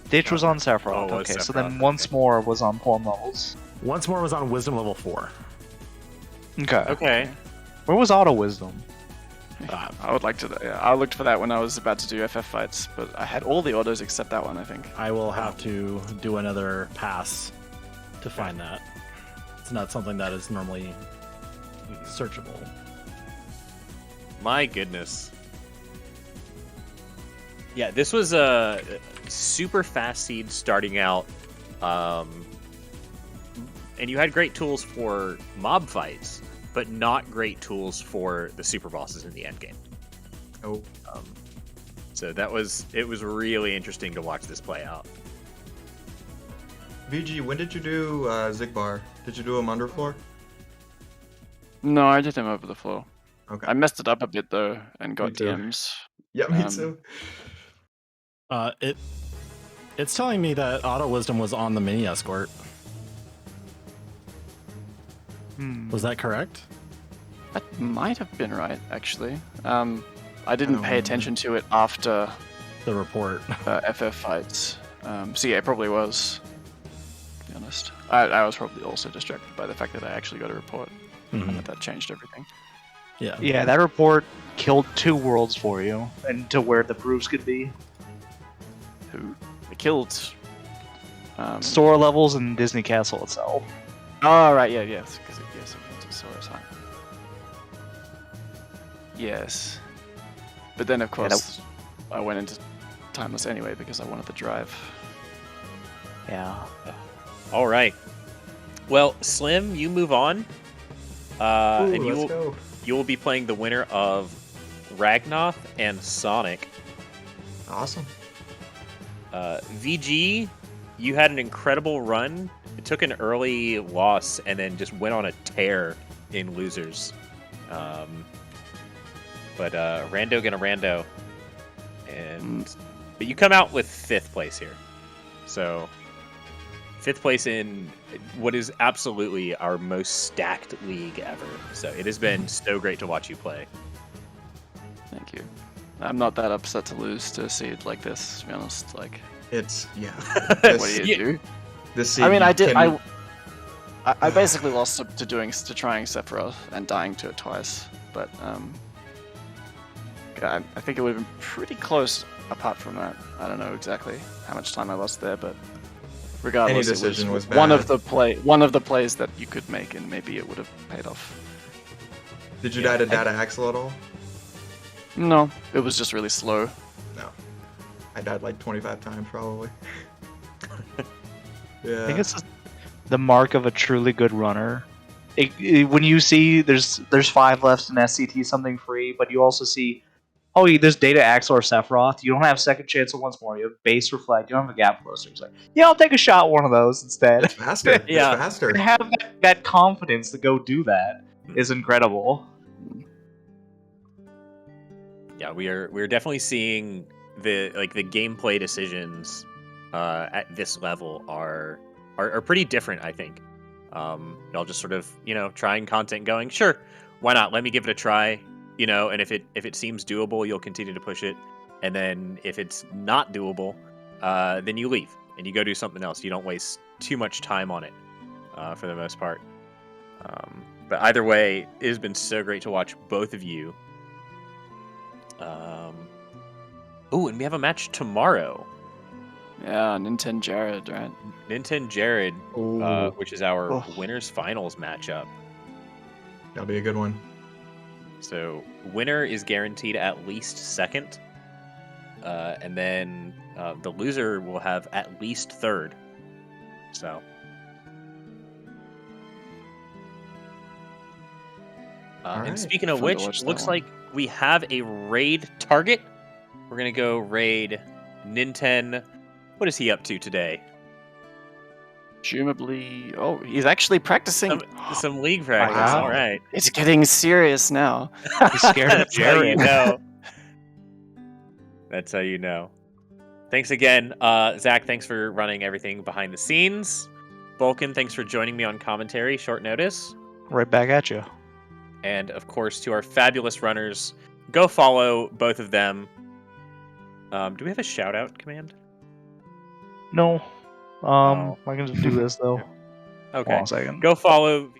Stitch was on Sephiroth. Oh, it was Okay, so Sephiroth, then once more was on form levels. Once more was on Wisdom level 4. Okay. Okay. Where was Auto Wisdom? I would like to. Yeah, I looked for that when I was about to do FF fights, but I had all the autos except that one, I think. I will have to do another pass to find that. It's not something that is normally searchable. My goodness. Yeah, this was a super fast seed starting out, and you had great tools for mob fights, but not great tools for the super bosses in the end game. Oh. So it was really interesting to watch this play out. VG, when did you do Zigbar? Did you do him underfloor? No, I did him over the floor. Okay. I messed it up a bit though and got Me too. DMs, Yeah, me Um, too. It's telling me that Auto Wisdom was on the mini escort. Was that correct? That might have been right, actually. I didn't don't pay remember. attention to it after The report. FF fights. So yeah, it probably was. To be honest, I was probably also distracted by the fact that I actually got a report, Mhm. and that changed everything. Yeah. Yeah, that report killed 2 worlds for you, and to where the proofs could be. Who they killed? Store levels and Disney Castle itself. Oh right, yeah, yes, because yes, it went to Sora's Hut. Yes, but then of Yeah, course I went into Timeless anyway because I wanted the drive. Yeah. All right. Well, Slim, you move on, Ooh, and let's go. you will be playing the winner of Ragnoth and Sonic. Awesome. VG, you had an incredible run. It took an early loss and then just went on a tear in losers. But Rando gonna Rando, but you come out with 5th place here. So 5th place in what is absolutely our most stacked league ever. So it has been so great to watch you play. Thank you. I'm not that upset to lose to a seed like this, to be honest. Like, It's yeah. what This, do you do? this I mean, seed I did. can- I basically lost to trying Sephiroth and dying to it twice, but I think it would have been pretty close. Apart from that, I don't know exactly how much time I lost there, but regardless, Any decision it was one bad. of the plays that you could make, and maybe it would have paid off. Did you die to Data Axle at all? No, it was just really slow. No. I died like 25 times probably. I Yeah. think it's the mark of a truly good runner. When you see there's 5 left in SCT, something free, but you also see, there's Data Axle or Sephiroth. You don't have second chance of once more. You have base reflect. You don't have a gap closer. It's like, yeah, I'll take a shot at one of those instead. It's faster. Yeah. It's faster. And have that confidence to go do that is incredible. Yeah, we're definitely seeing the gameplay decisions at this level are pretty different, I think. Y'all just sort of, trying content, going, sure, why not? Let me give it a try, and if it seems doable, you'll continue to push it. And then if it's not doable, then you leave and you go do something else. You don't waste too much time on it, for the most part. But either way, it has been so great to watch both of you. And we have a match tomorrow. Yeah, Nintendo Jared, right? Nintendo Jared, Ooh. which is our Oh. winners finals matchup. That'll be a good one. So winner is guaranteed at least 2nd, and then the loser will have at least 3rd. So. All And right. speaking of Fun to which, watch that looks one. like we have a raid target. We're gonna go raid Nintendo. What is he up to today? Presumably, he's actually practicing. Some league practice. Wow. All right. It's getting serious now. He's scared of That's how you Jared. know. That's how you know. Thanks again, Zach. Thanks for running everything behind the scenes. Vulcan, thanks for joining me on commentary, short notice. Right back at you. And of course, to our fabulous runners, go follow both of them. Do we have a shout out command? No. Oh. I can just do this though. Hold Okay. on a second. Go follow